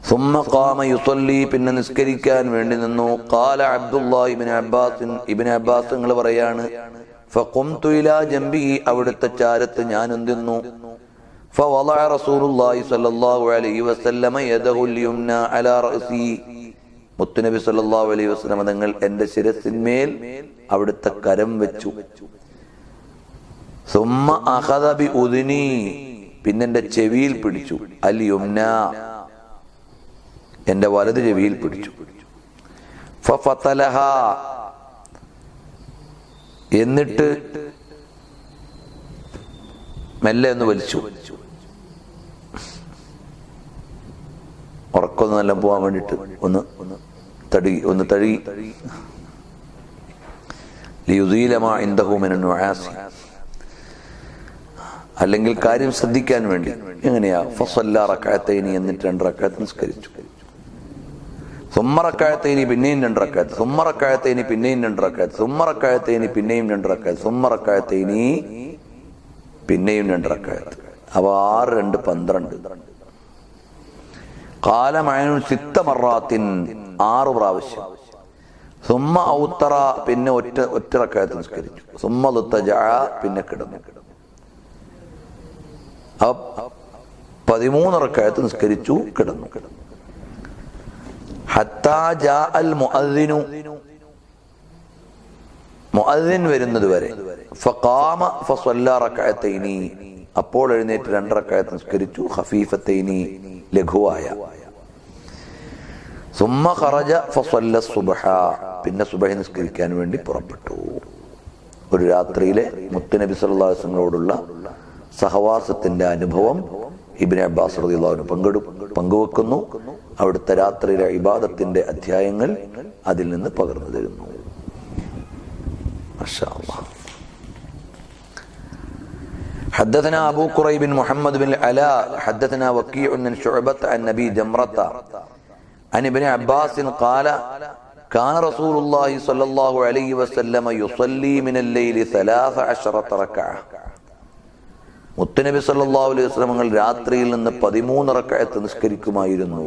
ثم قام يصلي പിന്നെ നിസ്കരിക്കാൻ വേണ്ടി നിന്നു. قال عبد الله بن عباس ഇബ്നു അബ്ബാസ് തങ്ങൾ പറയാണ്, فقمت الى جنبه അവിടുത്തെ ചാരത്ത് ഞാൻ നിന്നു. فوضع رسول الله صلى الله عليه وسلم يده اليمنى على رأسي. മുത്തുനബി സല്ലല്ലാഹു അലൈഹി വസല്ലം തങ്ങൾ എൻ്റെ ശിരസിന്മേൽ അവിടുത്തെ കരം വെച്ചു. ثم اخذ بأذني പിന്നെ എൻ്റെ ചെവിയിൽ പിടിച്ചു. അൽ യുംന എൻ്റെ വലത് ചെവിയിൽ പിടിച്ചു. ഫഫതലഹ എന്നിട്ട് മെല്ലെ ഒന്ന് വലിച്ചു. ഉറക്കൊന്നും നല്ല പോവാൻ വേണ്ടിട്ട് ഒന്ന് തഴുകി. ലിയുസീല മാ ഇൻദഹു മിനൻ നുആസി അല്ലെങ്കിൽ കാര്യം ശ്രദ്ധിക്കാൻ വേണ്ടി. എങ്ങനെയാ? ഫസല്ല റക്അത്തൈനി എന്നിട്ട് 2 റക്അത്ത് നിസ്കരിച്ചു. സുമ്മ റക്അത്തൈനി പിന്നെയും 2 റക്അത്ത്, സുമ്മ റക്അത്തൈനി പിന്നെയും 2 റക്അത്ത്, സുമ്മ റക്അത്തൈനി പിന്നെയും 2 റക്അത്ത്, സുമ്മ റക്അത്തൈനി പിന്നെയും 2 റക്അത്ത്. അപ്പൊ 6 2 12. ഖാല മഅനു 6 മറാത്തിൻ 6 പ്രാവശ്യം. സുമ്മ ഔത്തറ പിന്നെ ഒറ്റ റക്അത്ത് നിസ്കരിച്ചു. സുമ്മ ളുത്തജഅ പിന്നെ കിടന്നു. 13 റക്അത്ത് നിസ്കരിച്ചു കിടന്നു. ഹത്താ ജാഅൽ മുഅദ്ദിനു മുഅദ്ദിൻ വരുന്നത് വരെ. ഫഖാമ ഫസല്ല റക്അത്തൈനി അപ്പോൾ എഴുന്നേറ്റ് 2 റക്അത്ത് നിസ്കരിച്ചു. ഖഫീഫത്തൈനി ലഘുവായ. സുമ്മ ഖറജ ഫസല്ല സുബ്ഹ പിന്നെ സുബ്ഹി നിസ്കരിക്കാൻ വേണ്ടി പുറപ്പെട്ടു. ഒരു രാത്രിയിലെ മുത്തുനബി സല്ലല്ലാഹു അലൈഹി വസല്ലമയോടുള്ള സഹവാസത്തിന്റെ അനുഭവം ഇബ്നു അബ്ബാസ് റളിയല്ലാഹു അൻഹു പങ്കുവെക്കുന്നു. അവിടുത്തെ രാത്രിയിലെ ഇബാദത്തിന്റെ അധ്യായങ്ങൾ അതിൽ നിന്ന് പകർന്നു തരുന്നു. മാഷാ അല്ലാഹ്. حدثنا أبو كريب محمد بن العلاء حدثنا وكيع عن شعبة عن نبي جمرة عن ابن عباس قال كان رسول الله صلى الله عليه وسلم يصلي من الليل 13 ركعة. മുത്തുനബി സല്ലല്ലാഹു അലൈഹി വസല്ലം തങ്ങൾ രാത്രിയിൽ നിന്ന് 13 റക്അത്ത് നിസ്കരിക്കുമായിരുന്നു.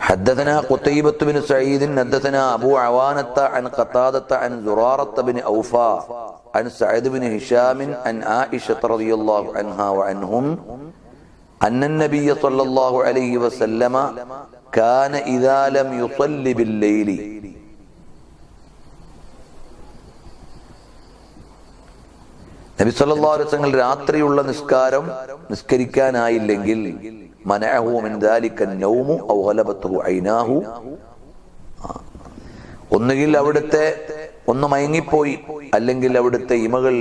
حدثنا قتيبة بن سعيد حدثنا أبو عوانة عن قتادة عن زرارة بن أوفى عن سعيد بن هشام عن عائشة رضي الله عنها وعنهم أن النبي صلى الله عليه وسلم كان إذا لم يصلي بالليل നബി സല്ലല്ലാഹു അലൈഹി വസല്ലം രാത്രിയുള്ള നിസ്കാരം നിസ്കരിക്കാനായില്ലെങ്കിൽ മനഅഹു മിൻ ദാലിക നൗമു ഔ ഗലബതുഹു ഐനാഹു ഒന്നുകിൽ അവിടുത്തെ ഒന്ന് മയങ്ങിപ്പോയി അല്ലെങ്കിൽ അവിടുത്തെ ഇമകൾ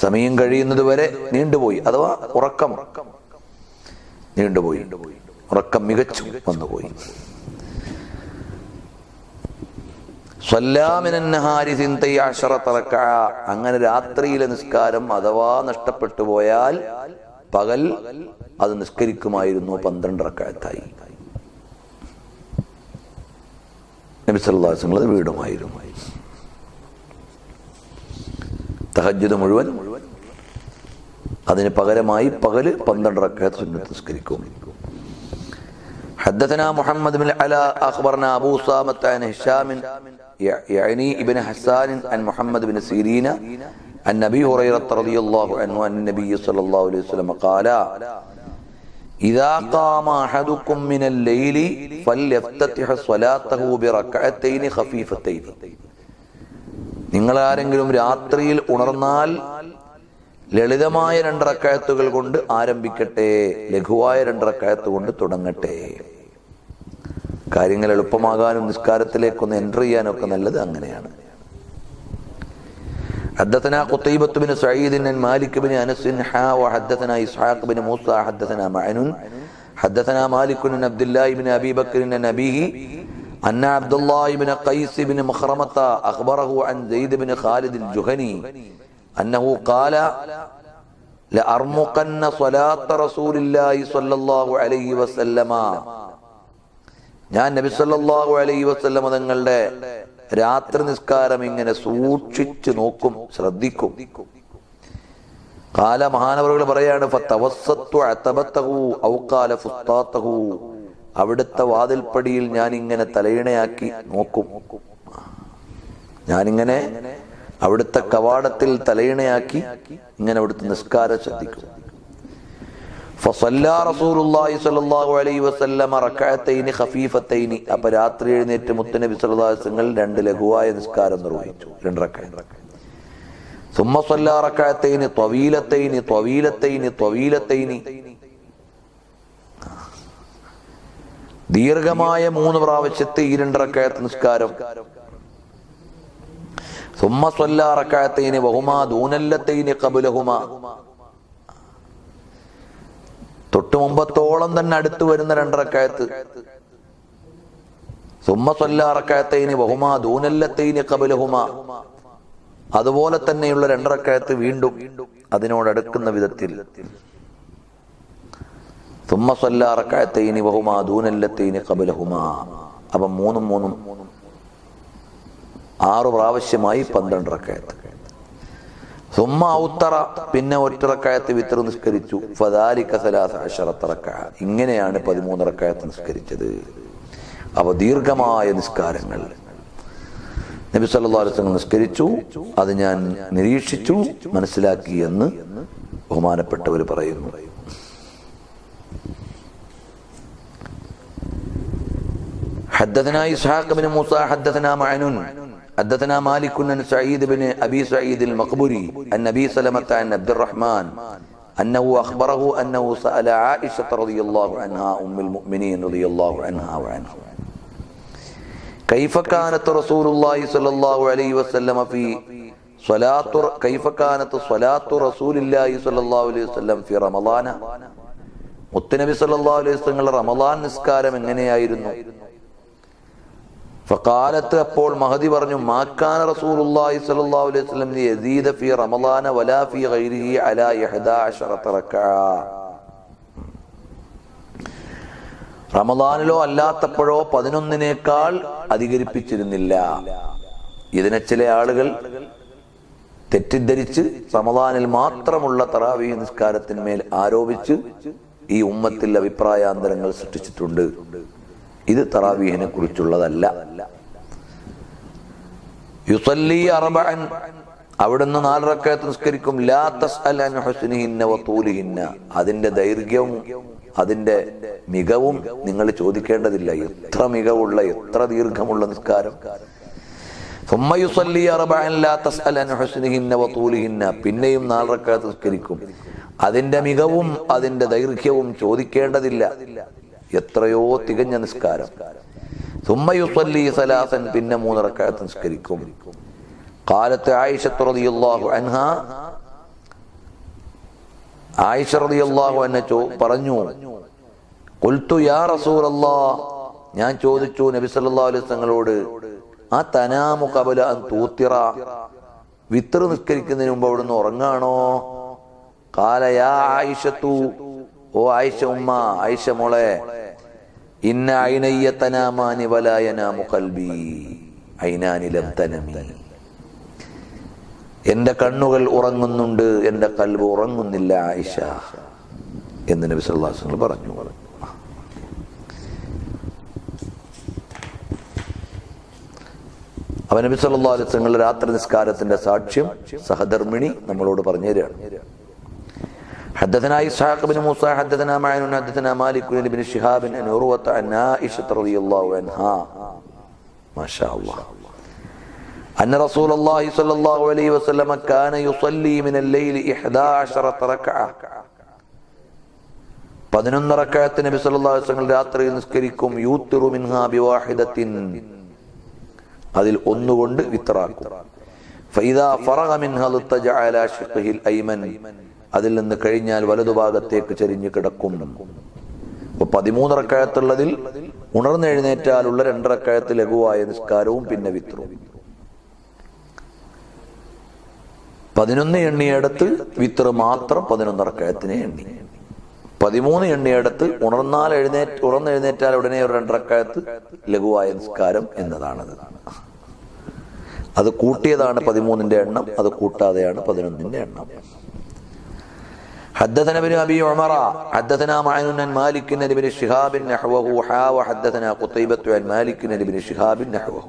സമയം കഴിയുന്നത് വരെ നീണ്ടുപോയി, അഥവാ ഉറക്കം നീണ്ടുപോയി, ഉറക്കം മികച്ചു വന്നുപോയി. സ്വല്ലാമിനന്നഹാരി സിന്തൈ അശറത റക്അ, അങ്ങനെ രാത്രിയിലെ നിസ്കാരം അഥവാ നഷ്ടപ്പെട്ടു പോയാൽ പകൽ അത് നിസ്കരിക്കുമായിരുന്നു 12 റക്അത്തായി. നബി സല്ലല്ലാഹു അലൈഹി വസല്ലം വീടുമായിരുന്നു. തഹജ്ജുദ് മുഴുവൻ അതിന് പകരമായി പകല് 12 റക്അത്ത് സുന്നത്ത് നിസ്കരിക്കും. حدثنا محمد بن العلاء أخبرنا أبو أسامة عن هشام يعني ابن حسان عن محمد بن سيرين عن أبي هريرة رضي الله عنه أن النبي صلى الله عليه وسلم قال إذا قام أحدكم من الليل فليفتتح صلاته بركعتين خفيفتين. നിങ്ങൾ ആരെങ്കിലും രാത്രിയിൽ ഉണർന്നാൽ ലളിതമായ 2 റക്അത്തുകൾ കൊണ്ട് ആരംഭിക്കട്ടെ, ലഘുവായ 2 റക്അത്ത് കൊണ്ട് തുടങ്ങട്ടെ. കാര്യങ്ങൾ എളുപ്പമാകാനും നിസ്കാരത്തിലേക്കൊന്ന് എൻ്റർ ചെയ്യാനൊക്കെ നല്ലത് അങ്ങനെയാണ്. حدثنا قتيبة بن سعيد عن مالك بن أنس وحدثنا إسحاق بن موسى حدثنا معن حدثنا مالك بن عبد الله بن أبي بكر عن أبيه أن عبد الله بن قيس بن مخرمة أخبره عن زيد بن خالد الجهني أنه قال لأرمقن صلاة رسول الله صلى الله عليه وسلم. ഞാൻ നബി സല്ലല്ലാഹു അലൈഹി വസല്ലം തങ്ങളുടെ രാത്രി നിസ്കാരം ഇങ്ങനെ സൂക്ഷിച്ചു നോക്കും, ശ്രദ്ധിക്കും. ഖാല, മഹാനവറുകൾ പറയാണ്, ഫതവസ്സത്തു അതബതഹു ഔ ഖാല ഫുസ്താതഹു, അവിടുത്തെ വാതിൽപ്പടിയിൽ ഞാൻ ഇങ്ങനെ തലയിണയാക്കി നോക്കും. ഞാനിങ്ങനെ അവിടുത്തെ കവാടത്തിൽ തലയിണയാക്കി ഇങ്ങനെ അവിടുത്തെ നിസ്കാരം ശ്രദ്ധിക്കും. ഫസല്ലാ റസൂലുള്ളാഹി സ്വല്ലല്ലാഹു അലൈഹി വസല്ലം റക്അത്തൈനി ഖഫീഫത്തൈനി, അപ്പോൾ രാത്രി എഴുന്നേറ്റ് മുത്തുനബി സ്വല്ലല്ലാഹു അലൈഹി വസല്ലം 2 ലഘുവായ നിസ്കാരം നിർവഹിച്ചു, 2 റക്അത്ത്. സുമ്മ സല്ലാ റക്അത്തൈനി ത്വവീലത്തൈനി ത്വവീലത്തൈനി ത്വവീലത്തൈനി, ദീർഘമായ 3 പ്രാവശ്യത്തെ ഈ 2 റക്അത്ത് നിസ്കാരം. സുമ്മ സല്ലാ റക്അത്തൈനി വഹുമാ ദൂനല്ലത്തൈനി ഖബ്ലഹുമാ, തൊട്ട് മുമ്പത്തോളം തന്നെ അടുത്ത് വരുന്ന 2 റക്അത്ത്. സുമ്മ സല്ലാ റക്അത്തൈനി വഹുമാ ദൂനല്ലത്തൈനി ഖബ്ലഹുമാ, അതുപോലെ തന്നെയുള്ള 2 റക്അത്ത് വീണ്ടും അതിനോടടുക്കുന്ന വിധത്തിൽ. സുമ്മ സല്ലാ റക്അത്തൈനി വഹുമാ ദൂനല്ലത്തൈനി ഖബ്ലഹുമാ, അപ്പം 3 6 പ്രാവശ്യമായി 12 റക്അത്ത്. സുമ്മ ഔത്തറ, പിന്നെ 1 റക്അത്ത് വിത്ർ നിസ്കരിച്ചു. ഫദാലിക 13 റക്അ, ഇങ്ങനെയാണ് 13 റക്അത്ത് നിസ്കരിച്ചത്. അവ ദീർഘമായ നിസ്കാരങ്ങൾ നബി സല്ലല്ലാഹു അലൈഹി വസല്ലം നിസ്കരിച്ചു. അത് ഞാൻ നിരീക്ഷിച്ചു, മനസ്സിലാക്കി എന്ന് ബഹുമാനപ്പെട്ടവർ പറയുന്നു. حدثنا إسحاق بن موسى حدثنا معن حدثنا مالك بن سعيد بن أبي سعيد المقبري عن أبي سلمة عن عبد الرحمن أنه أخبره أنه سأل عائشة رضي الله عنها أم المؤمنين رضي الله عنها وعنه كيف كانت رسول الله صلى الله عليه وسلم في صلاة كيف كانت صلاة رسول الله صلى الله عليه وسلم في رمضان. മുത്തുനബി സല്ലല്ലാഹു അലൈഹി വസല്ലം റമളാൻ നിസ്കാരം എങ്ങനെയായിരുന്നു? ഫഖാലത്ത്, അപ്പോൾ മഹദി പറഞ്ഞു, മാ കാന റസൂലുള്ളാഹി സ്വല്ലല്ലാഹു അലൈഹി വസല്ലം യസീദ ഫീ റമളാന വലാ ഫീ ഗൈരിഹി അലാ 11 റക്അ. റമളാനിലോ അല്ലാത്തപ്പോഴോ 11നേക്കാൾ അധികരിപ്പിച്ചിരുന്നില്ല. ഇതിനെ ചില ആളുകൾ തെറ്റിദ്ധരിച്ച് റമളാനിൽ മാത്രമുള്ള തറാവീഹ് നിസ്കാരത്തിന്മേൽ ആരോപിച്ച് ഈ ഉമ്മത്തിൽ അഭിപ്രായാന്തരങ്ങൾ സൃഷ്ടിച്ചിട്ടുണ്ട്. ഇത് തറാവീഹിനെ കുറിച്ചുള്ളതല്ല. യുസല്ലി അർബഅൻ, അവിടുന്ന് 4 റക്അത്ത് നിസ്കരിക്കും. ലാ തസ്അൽ അൻ ഹുസ്നിഹിന്ന വതൂലിഹിന്ന, അതിന്റെ ദൈർഘ്യവും അതിന്റെ മികവും നിങ്ങൾ ചോദിക്കേണ്ടതില്ല. എത്ര മികവുള്ള, എത്ര ദീർഘമുള്ള നിസ്കാരം. സുമ്മ യുസല്ലി അർബഅൻ ലാ തസ്അൽ അൻ ഹുസ്നിഹിന്ന വതൂലിഹിന്ന, പിന്നെയും 4 റക്അത്ത് നിസ്കരിക്കും. അതിന്റെ മികവും അതിന്റെ ദൈർഘ്യവും ചോദിക്കേണ്ടതില്ല. എത്രയോ തികഞ്ഞ നിസ്കാരം. സുമ്മ യുസല്ലി സലാസൻ, പിന്നെ 3 റക്അത്ത് നിസ്കരിക്കും. ഖാലത്ത് ആയിഷ റളിയല്ലാഹു അൻഹാ, ആയിഷ റളിയല്ലാഹു അൻഹ പറഞ്ഞു, ഖുൽതു യാ റസൂലല്ലാഹ്, ഞാൻ ചോദിച്ചു നബി സല്ലല്ലാഹു അലൈഹി വസല്ലമയോട്, ആ തനാമു ഖബല അൻ തൂത്തിറ, വിത്ർ നിസ്കരിക്കുന്നതിന് മുമ്പ് അവിടുന്ന് ഉറങ്ങാണോ? ഖാല യാ ആയിഷത്തു, ഓ ആയിഷ ഉമ്മ, ആയിഷ മോളെ, ഇന്ന ഐനയ്യ തനാമാനി വലാ യനാമു ഖൽബി ഐനാനി ലം തനമി, എന്റെ കണ്ണുകൾ ഉറങ്ങുന്നുണ്ട്, എന്റെ ഖൽബ് ഉറങ്ങുന്നില്ല ആയിഷ എന്ന് നബി സല്ലല്ലാഹു അലൈഹി വസല്ലം പറഞ്ഞു. അവ നബി സല്ലല്ലാഹു അലൈഹി വസല്ലം രാത്രി നിസ്കാരത്തിന്റെ സാക്ഷ്യം സഹധർമ്മിണി നമ്മളോട് പറഞ്ഞു തരികയാണ്. حدثنا إسحاق بن موسى حدثنا معن حدثنا مالك بن شهاب عن عروة عن عائشة رضي الله عنها ما شاء الله أن رسول الله صلى الله عليه وسلم كان يصلي من الليل 11 ركعة. 11 റക്അത്ത് നബി സല്ലല്ലാഹു അലൈഹി വസല്ലം രാത്രിയിൽ നിസ്കരിക്കും. യൂത്തിറു മിൻഹാ ബിവാഹിദത്തിൻ, അതിൽ ഒന്നുകൊണ്ട് വിത്റാക്കും. ഫഇദാ ഫറഗ മിൻഹാ ലതജഅ അലാ ശിഖ്ഹിൽ അയ്മൻ, അതിൽ നിന്ന് കഴിഞ്ഞാൽ വലതുഭാഗത്തേക്ക് ചരിഞ്ഞു കിടക്കും. 13 റക്അത്തുള്ളതിൽ ഉണർന്നെഴുന്നേറ്റാലുള്ള 2 റക്അത്ത് ലഘുവായ നിസ്കാരവും പിന്നെ വിത്റും. 11 എണ്ണിയടുത്ത് വിത്ർ മാത്രം 11 റക്അത്തിനെ എണ്ണി. 13 എണ്ണിയടുത്ത് ഉണർന്നെഴുന്നേറ്റാൽ ഉടനെ ഒരു 2 റക്അത്ത് ലഘുവായ നിസ്കാരം എന്നതാണത്. അത് കൂട്ടിയതാണ് 13ന്റെ എണ്ണം, അത് കൂട്ടാതെയാണ് 11ന്റെ എണ്ണം. حدثنا ابن ابي عمر حدثنا معن عن مالك بن ابن شهاب نحوه وحدثنا قتيبة عن مالك بن ابن شهاب نحوه.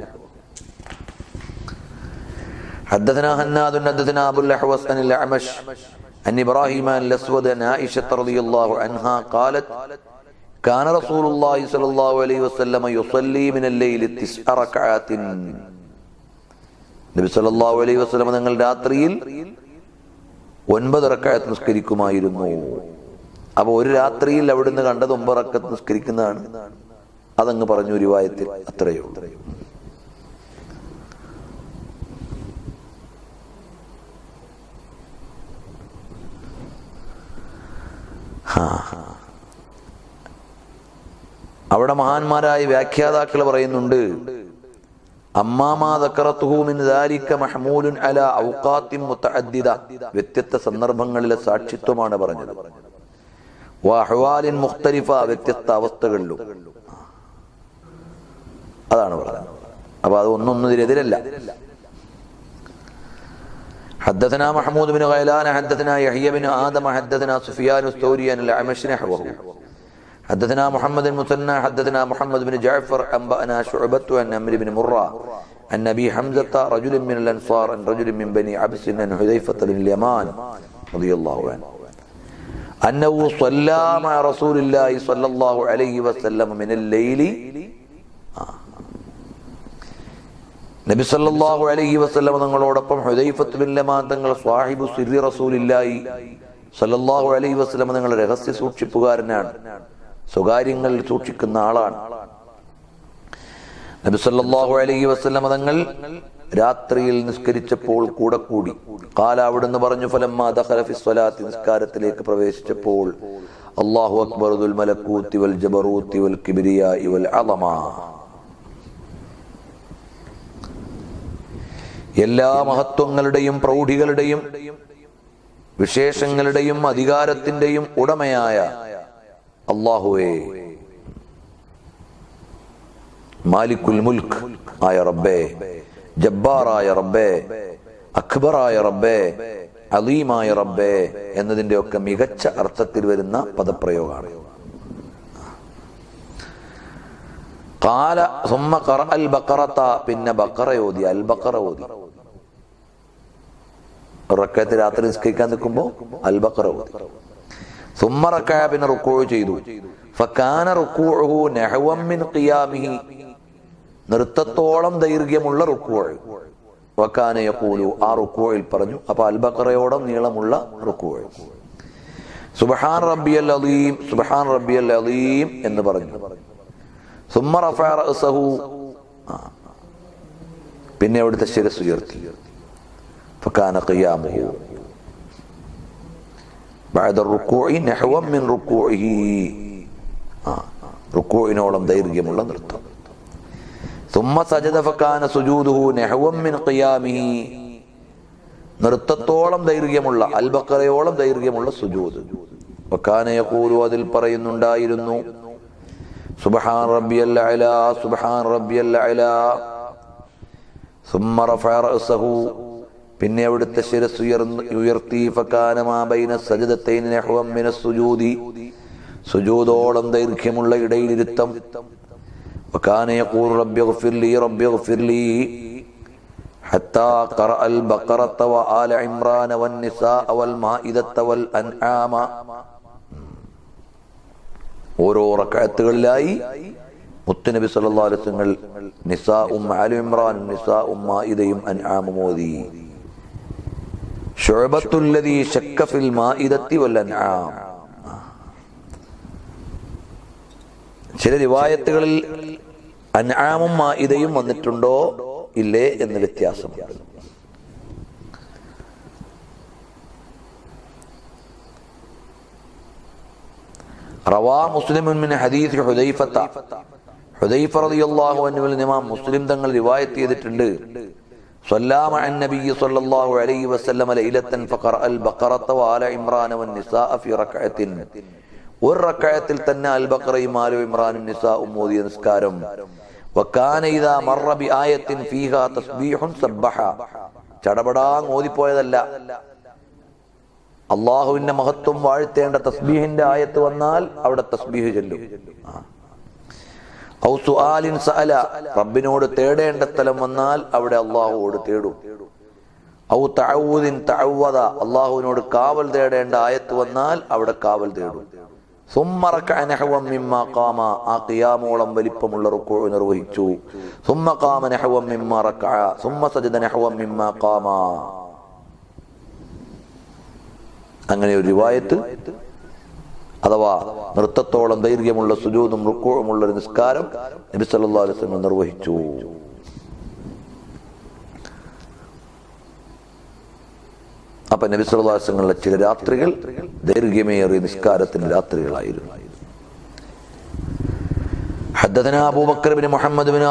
حدثنا هناد حدثنا ابو الاحوص عن الاعمش عن ابراهيم عن الاسود عن عائشة رضي الله عنها قالت كان رسول الله صلى الله عليه وسلم يصلي من الليل 9 ركعات. നബി സല്ലല്ലാഹു അലൈഹി വസല്ലം തങ്ങൾ രാത്രിയിൽ 9 റക്അത്ത് നിസ്കരിക്കുമായിരുന്നു. അപ്പൊ ഒരു രാത്രിയിൽ അവിടുന്ന് കണ്ടത് 9 റക്അത്ത് നിസ്കരിക്കുന്നതാണ്. അതങ്ങ് പറഞ്ഞു റിവായത്തിൽ, അത്രയേ ഉള്ളൂ. അവിടെ മഹാന്മാരായ വ്യാഖ്യാതാക്കൾ പറയുന്നുണ്ട്, വ്യത്യസ്ത സന്ദർഭങ്ങളിലെ സാക്ഷിത്വമാണ് പറഞ്ഞത്. വ്യത്യസ്ത അവസ്ഥകളിലും അതാണ് പറഞ്ഞത്. അപ്പൊ അത് ഒന്നൊന്നിനെതിരല്ല. حدثنا محمود بن غيلان حدثنا يحيى بن آدم حدثنا سفيان الثوري عن الأعمش نحوه. حدثنا محمد المثنى حدثنا محمد بن جعفر أنبأنا شعبة عن عمرو بن مرة عن أبي حمزة رجل من الأنصار عن رجل من بني عبس عن حذيفة بن اليمان رضي الله عنه أنه صلى مع رسول الله صلى الله عليه وسلم من الليل. നബി സല്ലല്ലാഹു അലൈഹി വസല്ലം തങ്ങളോടൊപ്പം ഹുദൈഫത്ത് ബിൻ യമാൻ തങ്ങൾ സ്വാഹിബു സിർരി റസൂലില്ലാഹി സല്ലല്ലാഹു അലൈഹി വസല്ലം തങ്ങൾ രഹസ്യ സൂക്ഷിപ്പുകാരനാണ്, സ്വകാര്യങ്ങൾ സൂക്ഷിക്കുന്ന ആളാണ്. നബി സല്ലല്ലാഹു അലൈഹി വസല്ലം തങ്ങൾ രാത്രിയിൽ നിസ്കരിച്ചപ്പോൾ കൂടെ കൂടി. ഖാല, അവിടുന്ന് പറഞ്ഞു, ഫലമ്മാ ദഖല ഫി സ്വലാത്തി, നിസ്കാരത്തിലേക്ക് പ്രവേശിച്ചപ്പോൾ, അല്ലാഹു അക്ബർ ദുൽ മലകൂതി വൽ ജബറൂതി വൽ കിബ്രിയാഇ വൽ അളമ, എല്ലാ മഹത്വങ്ങളുടെയും പ്രൗഢികളുടെയും വിശേഷങ്ങളുടെയും അധികാരത്തിന്റെയും ഉടമയായ അല്ലാഹുവേ, മാലിക്കുൽ മുൽക്ക് ആയ റബ്ബേ, ജബ്ബാറായ റബ്ബേ, അക്ബറായ റബ്ബേ, അലീമായ റബ്ബേ എന്നതിന്റെ ഒക്കെ മികച്ച അർത്ഥത്തിൽ വരുന്ന പദപ്രയോഗമാണ്. ഖാല സുമ്മ ഖറഅ അൽ ബഖറത, പിന്നെ ബഖറ ഓതി, അൽ ബഖറ ഓതി. റക്അത്ത് രാത്രി നിസ്കരിക്കാൻ നിൽക്കുമ്പോൾ അൽ ബഖറ ഓതി. സുമ്മ റകഅ, പിന്നെ റുക്കൂ ചെയ്തു. ഫകാന റുകൂഉഹു നഹവൻ മിൻ ഖിയാമിഹി, നൃത്തത്തോളം ദൈർഘ്യമുള്ള റുക്കൂ. വകാന യഖൂലു, ആ റുകൂഇൽ പറഞ്ഞു, അപ്പൊ അൽ ബഖറയോളം നീളമുള്ള റുക്കൂ. സുബ്ഹാൻ റബ്ബിയൽ അലീം, സുബ്ഹാൻ റബ്ബിയൽ അലീം എന്ന് പറഞ്ഞു. സുമ്മ റഫഅ റഅസഹു, പിന്നെ അവിടുത്തെ ശിരസ് ഉയർത്തി. ഫകാന ഖിയാമുഹു ബഅദ റുകൂഇ നഹവൻ മിൻ റുകൂഇഹി, റുകൂഇനോളം ദൈർഘ്യമുള്ള നൃത്തം. സുമ്മ സജദ ഫകാന സുജൂദുഹു നഹ്വൻ മിൻ ഖിയാമിഹി, നൃത്തത്തോളം ദൈർഘ്യമുള്ള, അൽ ബഖറയോളം ദൈർഘ്യമുള്ള സുജൂദ്. വകാന യഖൂലു, അതിൽ പറയുന്നുണ്ടായിരുന്നു, സുബ്ഹാന റബ്ബിയൽ അഅ്ലാ സുബ്ഹാന റബ്ബിയൽ അഅ്ലാ. സുമ്മ റഫഅ റഅസഹു, പിന്നെ അവിടുത്തെ ശിരസ് ഉയർത്തി. ഫകാന മാ ബൈന സജദതൈനി നഹ്വൻ മിന സുജൂദി, സുജൂദോളം ദൈർഘ്യമുള്ള ഇടയിലിരുത്തം. വകാന യഖൂലു റബ്ബിഗ്ഫിർ ലീ റബ്ബിഗ്ഫിർ ലീ ഹത്താ ഖറഅൽ ബഖറത വആല ഇംറാന വന്നിസാഅ വൽ മാഇദത വൽ അൻആമ. ഓരോ റക്അത്തുകളിലായി മുത്തുനബി സല്ലല്ലാഹു അലൈഹി വസല്ലം നിസാഉം ആല ഇംറാനും നിസാഉം മാഇദയും അൻആമും ഓതി. ശുഅബത്തുൽ ലദീ ശക്ക ഫിൽ മാഇദത്തി വൽ അൻആം. ചില റിവായത്തുകളിൽ അൻആമും മാഇദയും വന്നിട്ടുണ്ടോ ഇല്ലേ എന്ന് വ്യത്യാസമുണ്ട്. റവാ മുസ്ലിമുൻ മിൻ ഹദീസ് ഹുദൈഫത, ഹുദൈഫ റളിയല്ലാഹു അൻഹു ഇമാം മുസ്ലിം തങ്ങൾ റിവായത്ത് ചെയ്തിട്ടുണ്ട്. സ്വല്ലല്ലാഹു അലൈഹി നബി സ്വല്ലല്ലാഹു അലൈഹി വസല്ലം ലൈലത്തൻ ഫഖറഅൽ ബഖറത വആല ഇംറാന വന്നിസാഅ ഫി റക്അത്തിൻ, ഒരു റക്അത്തിൽ തന്നെ അൽ ബഖറയും ആല ഇംറാനും നിസാഉം ഓതിയ നിസ്കാരം. വകാന ഇദാ മറ ബിആയത്തിൻ ഫീഹാ തസ്ബീഹുൻ സബ്ബഹ, ചടപടാങ് ഓതിപ്പോയതല്ല, അള്ളാഹുവിന്റെ മഹത്വം വാഴ്ത്തേണ്ട തസ്ബീഹിന്റെ ആയത്ത് വന്നാൽ അവിടെ തസ്ബീഹ് ചൊല്ലും. ഔ സുആലിൻ സഅല, റബ്ബിനോട് തേടേണ്ട സ്ഥലം വന്നാൽ അവിടെ അള്ളാഹുവോട് തേടും. ഔ തഅവ്വുദിൻ തഅവ്വദ, അള്ളാഹുവിനോട് കാവൽ തേടേണ്ട ആയത്ത് വന്നാൽ അവിടെ കാവൽ തേടും. സുമ്മ റകഅ നഹ്വൻ മിമ്മാ ഖാമ, ആ ഖിയാമോളം വലിപ്പമുള്ള റുകൂഅ് നിർവഹിച്ചു. സുമ്മ ഖാമ നഹ്വൻ മിമ്മാ റകഅ സുമ്മ സജദ നഹ്വൻ മിമ്മാ ഖാമ. അങ്ങനെ ഒരു റിവായത്ത്, അഥവാ നൃത്തത്തോളം ദൈർഘ്യമുള്ള സുജൂദും റുകൂഉമുള്ള ഒരു നിസ്കാരം നബി സല്ലല്ലാഹു അലൈഹി വസല്ലം നിർവഹിച്ചു. അപ്പൊ നബി സല്ലല്ലാഹു അലൈഹി വസല്ലം ചില രാത്രികൾ ദൈർഘ്യമേറിയ നിസ്കാരത്തിന്റെ രാത്രികളായിരുന്നു. حدثنا أبو بكر بن محمد بن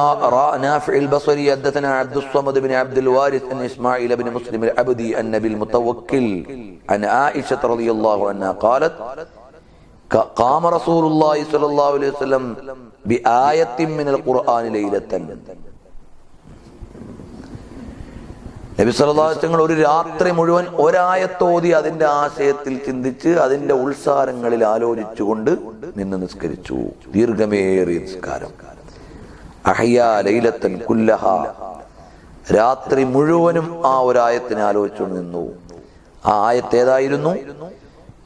نافع البصري حدثنا عبد الصمد بن عبد الوارث عن إسماعيل بن مسلم العبدي عن النبي المتوكل عن عائشة رضي الله عنها قالت قام رسول الله صلى الله عليه وسلم بآية من القرآن ليلة. നബി സല്ലല്ലാഹു അലൈഹി വസല്ലം ഒരു രാത്രി മുഴുവൻ ഒരായത്തോതി അതിന്റെ ആശയത്തിൽ ചിന്തിച്ച് അതിന്റെ ഉത്സാരങ്ങളിൽ ആലോചിച്ചുകൊണ്ട് നിന്ന് നിസ്കരിച്ചു. ദീർഘമേറിയ നിസ്കാരം. അഹ്യാ ലൈലത്തൻ കുല്ലഹ, രാത്രി മുഴുവനും ആ ഒരായത്തിനെ ആലോചിച്ചുകൊണ്ട് നിന്നു. ആ ആയത്ത് ഏതായിരുന്നു?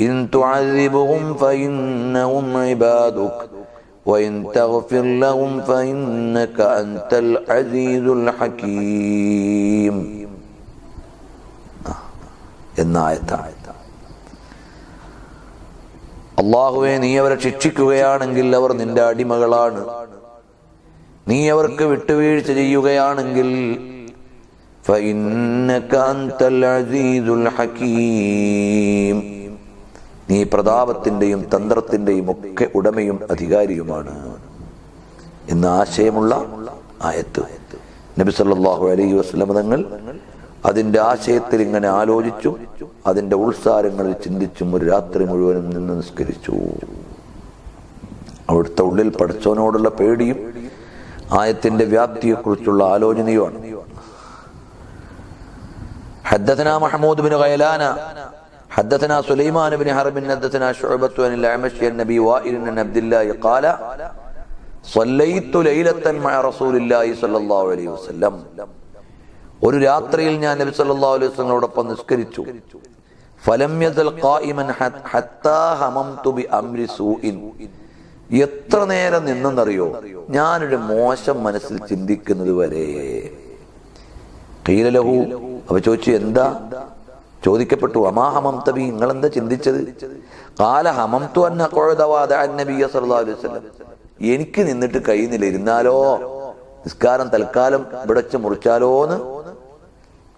ഇൻ തുഅസിബുഹും ഫഇന്നഹും ഇബാദുക വഇൻ തഗ്ഫിർ ലഹും ഫഇന്നക അൻതൽ അസീസുൽ ഹകീം എന്ന ആയത്താണ്. അല്ലാഹുവേ, നീ അവരെ ശിക്ഷിക്കുകയാണെങ്കിൽ അവർ നിന്റെ അടിമകളാണ്, നീ അവർക്ക് വിട്ടുവീഴ്ച ചെയ്യുകയാണെങ്കിൽ ഫഇന്നക അൻതൽ അസീസുൽ ഹകീം, നീ പ്രതാപത്തിന്റെയും തന്ത്രത്തിന്റെയും ഒക്കെ ഉടമയും അധികാരിയുമാണ് എന്ന ആശയമുള്ള ആയത്ത്. നബി സല്ലല്ലാഹു അലൈഹി വസല്ലം തങ്ങൾ അതിന്റെ ആശയത്തിൽ ഇങ്ങനെ ആലോചിച്ചും അതിന്റെ ഉത്സാരങ്ങളിൽ ചിന്തിച്ചും ഒരു രാത്രി മുഴുവനും നിന്ന് നിസ്കരിച്ചു. അവിടുത്തെ ഉള്ളിൽ പടച്ചവനോടുള്ള പേടിയും ആയത്തിന്റെ വ്യാപ്തിയെക്കുറിച്ചുള്ള ആലോചനയുമാണ്. حدثنا محمود بن غيلان حدثنا سليمان بن حرب حدثنا شعبة عن الأعمش عن النبي وائل بن عبد الله قال صليت ليلة مع رسول الله صلى الله عليه وسلم. ഒരു രാത്രിയിൽ ഞാൻ നബി സല്ലല്ലാഹു അലൈഹി വസല്ലമയോടൊപ്പം നിസ്കരിച്ചു. ഫലം യസൽ ഖായിമൻ ഹത്താ ഹമംതു ബി അംരി സൂഇൻ, എത്ര നേരം നിന്നെന്നറിയോ, ഞാനൊരു മോശം മനസ്സിൽ ചിന്തിക്കുന്നത് വരെ. ഖീല ലഹു, അവ ചോദിച്ചു, എന്താ? ചോദിക്കപ്പെട്ടു, അമാ ഹമംത ബി, നിങ്ങൾ എന്താ ചിന്തിച്ചത്? ഖാല ഹമംതു അൻ അഖഉദ വഅദഅ നബി സല്ലല്ലാഹു അലൈഹി വസല്ലം, എനിക്ക് നിന്നിട്ട് കഴിയുന്നില്ല, ഇരുന്നാലോ, നിസ്കാരം തൽക്കാലം ഇവിടച്ച് മുറിച്ചാലോന്ന്,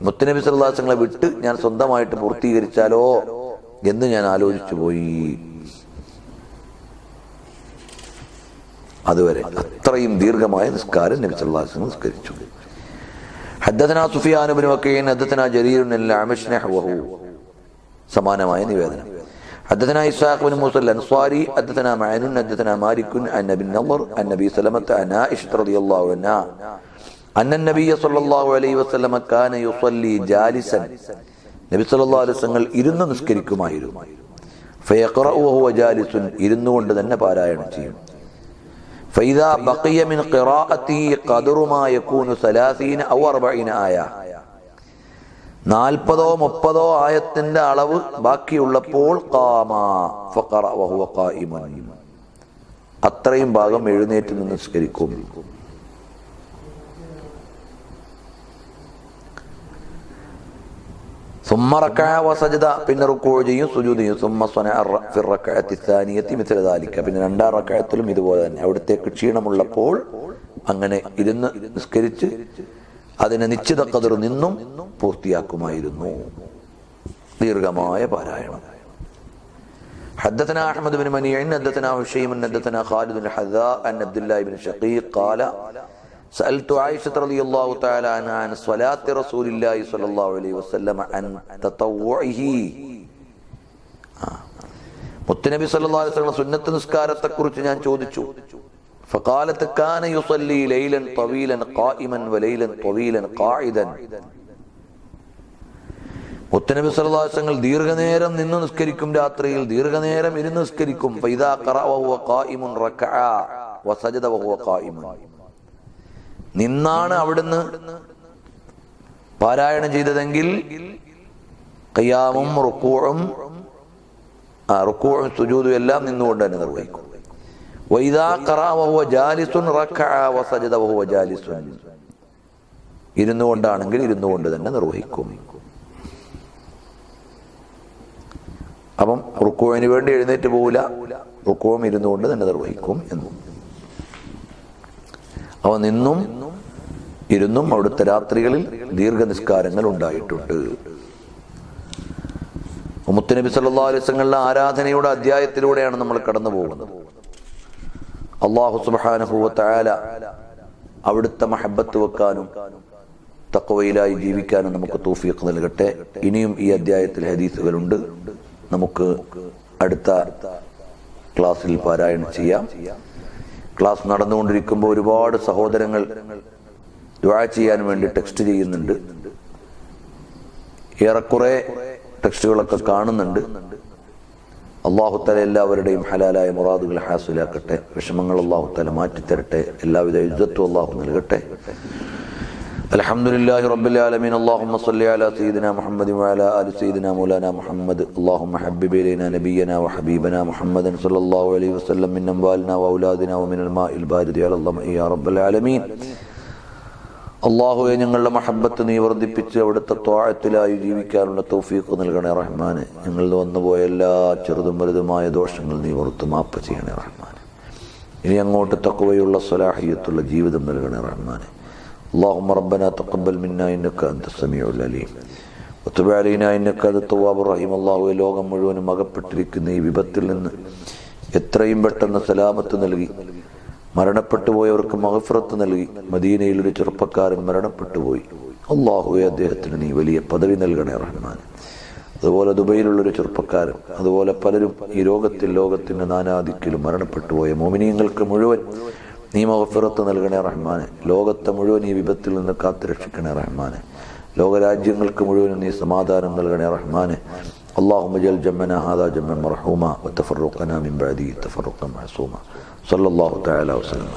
മുത്തുനബി സല്ലല്ലാഹു അലൈഹി വസല്ലം വിട്ട് ഞാൻ സ്വന്തമായിട്ട് പൂർത്തീകരിച്ചാലോ എന്ന് ഞാൻ ആലോചിച്ചു പോയി. അതുവരെ അത്രയും ദീർഘമായ നിസ്കാരം നബി സല്ലല്ലാഹു അലൈഹി വസല്ലം നിസ്കരിച്ചു. ഹദ്ദസനാ സുഫിയാൻ ഇബ്നു വക്കീൻ ഹദ്ദസനാ ജരീർ അൽ-അഅ്മശ് നഹ്വഹു, സമാനമായ നിവേദനം. حدثنا إسحاق بن موسى الأنصاري حدثنا معن حدثنا مالك عن أبي النضر عن أبي سلمة عن عائشة رضي الله عنها أن النبي صلى الله عليه وسلم كان يصلي جالسا. നബി സല്ലല്ലാഹു അലൈഹി വസല്ലം ഇരുന്ന് നിസ്കരിക്കുമായിരുന്നു. فيقرأ وهو جالس, ഇരുന്നുകൊണ്ട് തന്നെ പാരായണം ചെയ്യും. فإذا بقي من قراءته قدر ما يكون 30 أو 40 آية, 40-30 ആയത്തിന്റെ അളവ് ബാക്കിയുള്ളപ്പോൾ ഖാമ ഫഖറഅ വഹുവ ഖായിമുൻ, അത്രയും ഭാഗം എഴുന്നേറ്റ് നിന്ന് നിസ്കരിക്കും. ثم ركع وسجد, പിന്നെ റുക്കൂ ചെയ്യും സുജൂദ് ചെയ്യും. ثم صنع في الركعة الثانية مثل ذلك, പിന്നെ രണ്ടാം റക്അത്തിലും ഇതുപോലെ തന്നെ അവിടത്തേക്ക് ക്ഷീണമുള്ളപ്പോൾ അങ്ങനെ ഇരുന്ന് നിസ്കരിച്ച് അതിനെ നിശ്ചിത ഖദർ നിന്നും പൂർത്തിയാക്കുമായിരുന്നു. ദീർഘമായ പാരായണം. حدثنا أحمد بن منيع حدثنا هشيم حدثنا خالد بن الحذاء عن عبد الله بن شقيق قال سألت عائشة رضي الله تعالى عنها عن صلاة رسول الله صلى الله عليه وسلم عن تطوعه. മുത്തുനബി സല്ലല്ലാഹു അലൈഹി വസല്ലം സുന്നത്ത് നിസ്കാരത്തെക്കുറിച്ച് ഞാൻ ചോദിച്ചു. فقالت كان يصلي ليلا طويلا قائما وليلا طويلا قاعدا. മുത്തുനബി സല്ലല്ലാഹു അലൈഹി വസല്ലം ദീർഘനേരം നിന്ന് നിസ്കരിക്കും, രാത്രിയിൽ ദീർഘനേരം ഇരുന്ന് നിസ്കരിക്കും. فإذا قرأ وهو قائم ركع وسجد وهو قائم, നിന്നാണ് അവിടുന്ന് പാരായണം ചെയ്തതെങ്കിൽ ഖിയാമും റുക്കൂഉം സുജൂദും എല്ലാം നിന്നുകൊണ്ട് തന്നെ നിർവഹിക്കും. وإذا قرأ وهو جالس ركع وسجد وهو جالس, ഇരുന്നുകൊണ്ടാണെങ്കിൽ ഇരുന്നുകൊണ്ട് തന്നെ നിർവഹിക്കും. അപ്പം റുക്കൂഇന് വേണ്ടി എഴുന്നേറ്റ് പോവില്ല, റുക്കൂഉം ഇരുന്നുകൊണ്ട് തന്നെ നിർവഹിക്കും എന്നും. അവ നിന്നും ഇരുന്നും അവിടുത്തെ രാത്രികളിൽ ദീർഘനിസ്കാരങ്ങൾ ഉണ്ടായിട്ടുണ്ട്. മുത്തുനബി സല്ലല്ലാഹു അലൈഹി വസല്ലം ആരാധനയുടെ അധ്യായത്തിലൂടെയാണ് നമ്മൾ കടന്നു പോകുന്നത്. അല്ലാഹു സുബ്ഹാനഹു വ തആല അവിടുത്തെ മഹബ്ബത്ത് വെക്കാനും തഖ്വയിലായി ജീവിക്കാനും നമുക്ക് തൗഫീഖ് നൽകട്ടെ. ഇനിയും ഈ അധ്യായത്തിൽ ഹദീസുകളുണ്ട്, നമുക്ക് അടുത്ത ക്ലാസ്സിൽ പാരായണം ചെയ്യാം. ക്ലാസ് നടന്നുകൊണ്ടിരിക്കുമ്പോൾ ഒരുപാട് സഹോദരങ്ങൾ ദുആ ചെയ്യാൻ വേണ്ടി ടെക്സ്റ്റ് ചെയ്യുന്നുണ്ട്. ഏറെക്കുറെ ടെക്സ്റ്റുകളൊക്കെ കാണുന്നുണ്ട്. അല്ലാഹു തആല എല്ലാവരുടെയും ഹലാലായ മുറാദുകൾ ഹാസിലാക്കട്ടെ. വിഷമങ്ങൾ അല്ലാഹു തആല മാറ്റിത്തരട്ടെ. എല്ലാവിധ ഇജ്ജത്തും അല്ലാഹു നൽകട്ടെ. അൽഹംദുലില്ലാഹി റബ്ബിൽ ആലമീൻ. അല്ലാഹുമ്മ സ്വല്ലി അലാ സയ്യിദിനാ മുഹമ്മദ് വഅലാ ആലി സയ്യിദിനാ മൗലാനാ മുഹമ്മദ്. അല്ലാഹുമ്മ ഹബ്ബിബ് ഇലൈനാ നബിയനാ വഹബീബനാ മുഹമ്മദൻ സ്വല്ലല്ലാഹു അലൈഹി വസല്ലം മിൻ അംവാലിനാ വഔലാദിനാ വമിനൽ മാഇൽ ബാരിദി അലല്ലാഹി യാ റബ്ബൽ ആലമീൻ. അല്ലാഹുവേ, ഞങ്ങളുടെ മഹബ്ബത്ത് നീ വർദ്ധിപ്പിച്ച് അവിടുത്തെ ത്വാഅത്തിലായി ജീവിക്കാനുള്ള തൗഫീഖ് നൽകണേ റഹ്മാനെ. ഞങ്ങളിൽ വന്നുപോയ എല്ലാ ചെറുതും വലുതുമായ ദോഷങ്ങൾ നീ ഓർത്ത് മാപ്പ് ചെയ്യണേ റഹ്മാനെ. ഇനി അങ്ങോട്ട് തഖ്വയുള്ള സ്വലാഹിയത്തുള്ള ജീവിതം നൽകണേ റഹ്മാനെ. اللهم ربنا تقبل منا إنك أنت السميع العليم وتب علينا إنك أنت التواب الرحيم. അല്ലാഹുവേ, ലോകം മുഴുവനും അകപ്പെട്ടിരിക്കുന്ന ഈ വിപത്തിൽ നിന്ന് എത്രയും പെട്ടെന്ന് സലാമത്ത് നൽകി മരണപ്പെട്ടു പോയവർക്ക് മഗ്ഫിറത്ത് നൽകി. മദീനയിൽ ഒരു ചെറുപ്പക്കാരൻ മരണപ്പെട്ടു പോയി. അല്ലാഹുവേ, അദ്ദേഹത്തിന് നീ വലിയ പദവി നൽകണേ റഹ്മാൻ. അതുപോലെ ദുബൈയിലുള്ളൊരു ചെറുപ്പക്കാരൻ, അതുപോലെ പലരും ഈ ലോകത്തിന്റെ നാനാദിക്കിലും മരണപ്പെട്ടു പോയ മോമിനീങ്ങൾക്ക് മുഴുവൻ നീ മഗ്ഫിറത്ത് നൽകണേ റഹ്മാനെ. ലോകത്തെ മുഴുവൻ ഈ വിപത്തിൽ നിന്ന് കാത്തുരക്ഷിക്കണേ റഹ്മാനെ. ലോകരാജ്യങ്ങൾക്ക് മുഴുവനും നീ സമാധാനം നൽകണേ റഹ്മാനെ. اللهم اجعل جمعنا هذا جمعا مرحوما وتفرقنا من بعده تفرقا معصوما. صلى الله تعالى وسلم.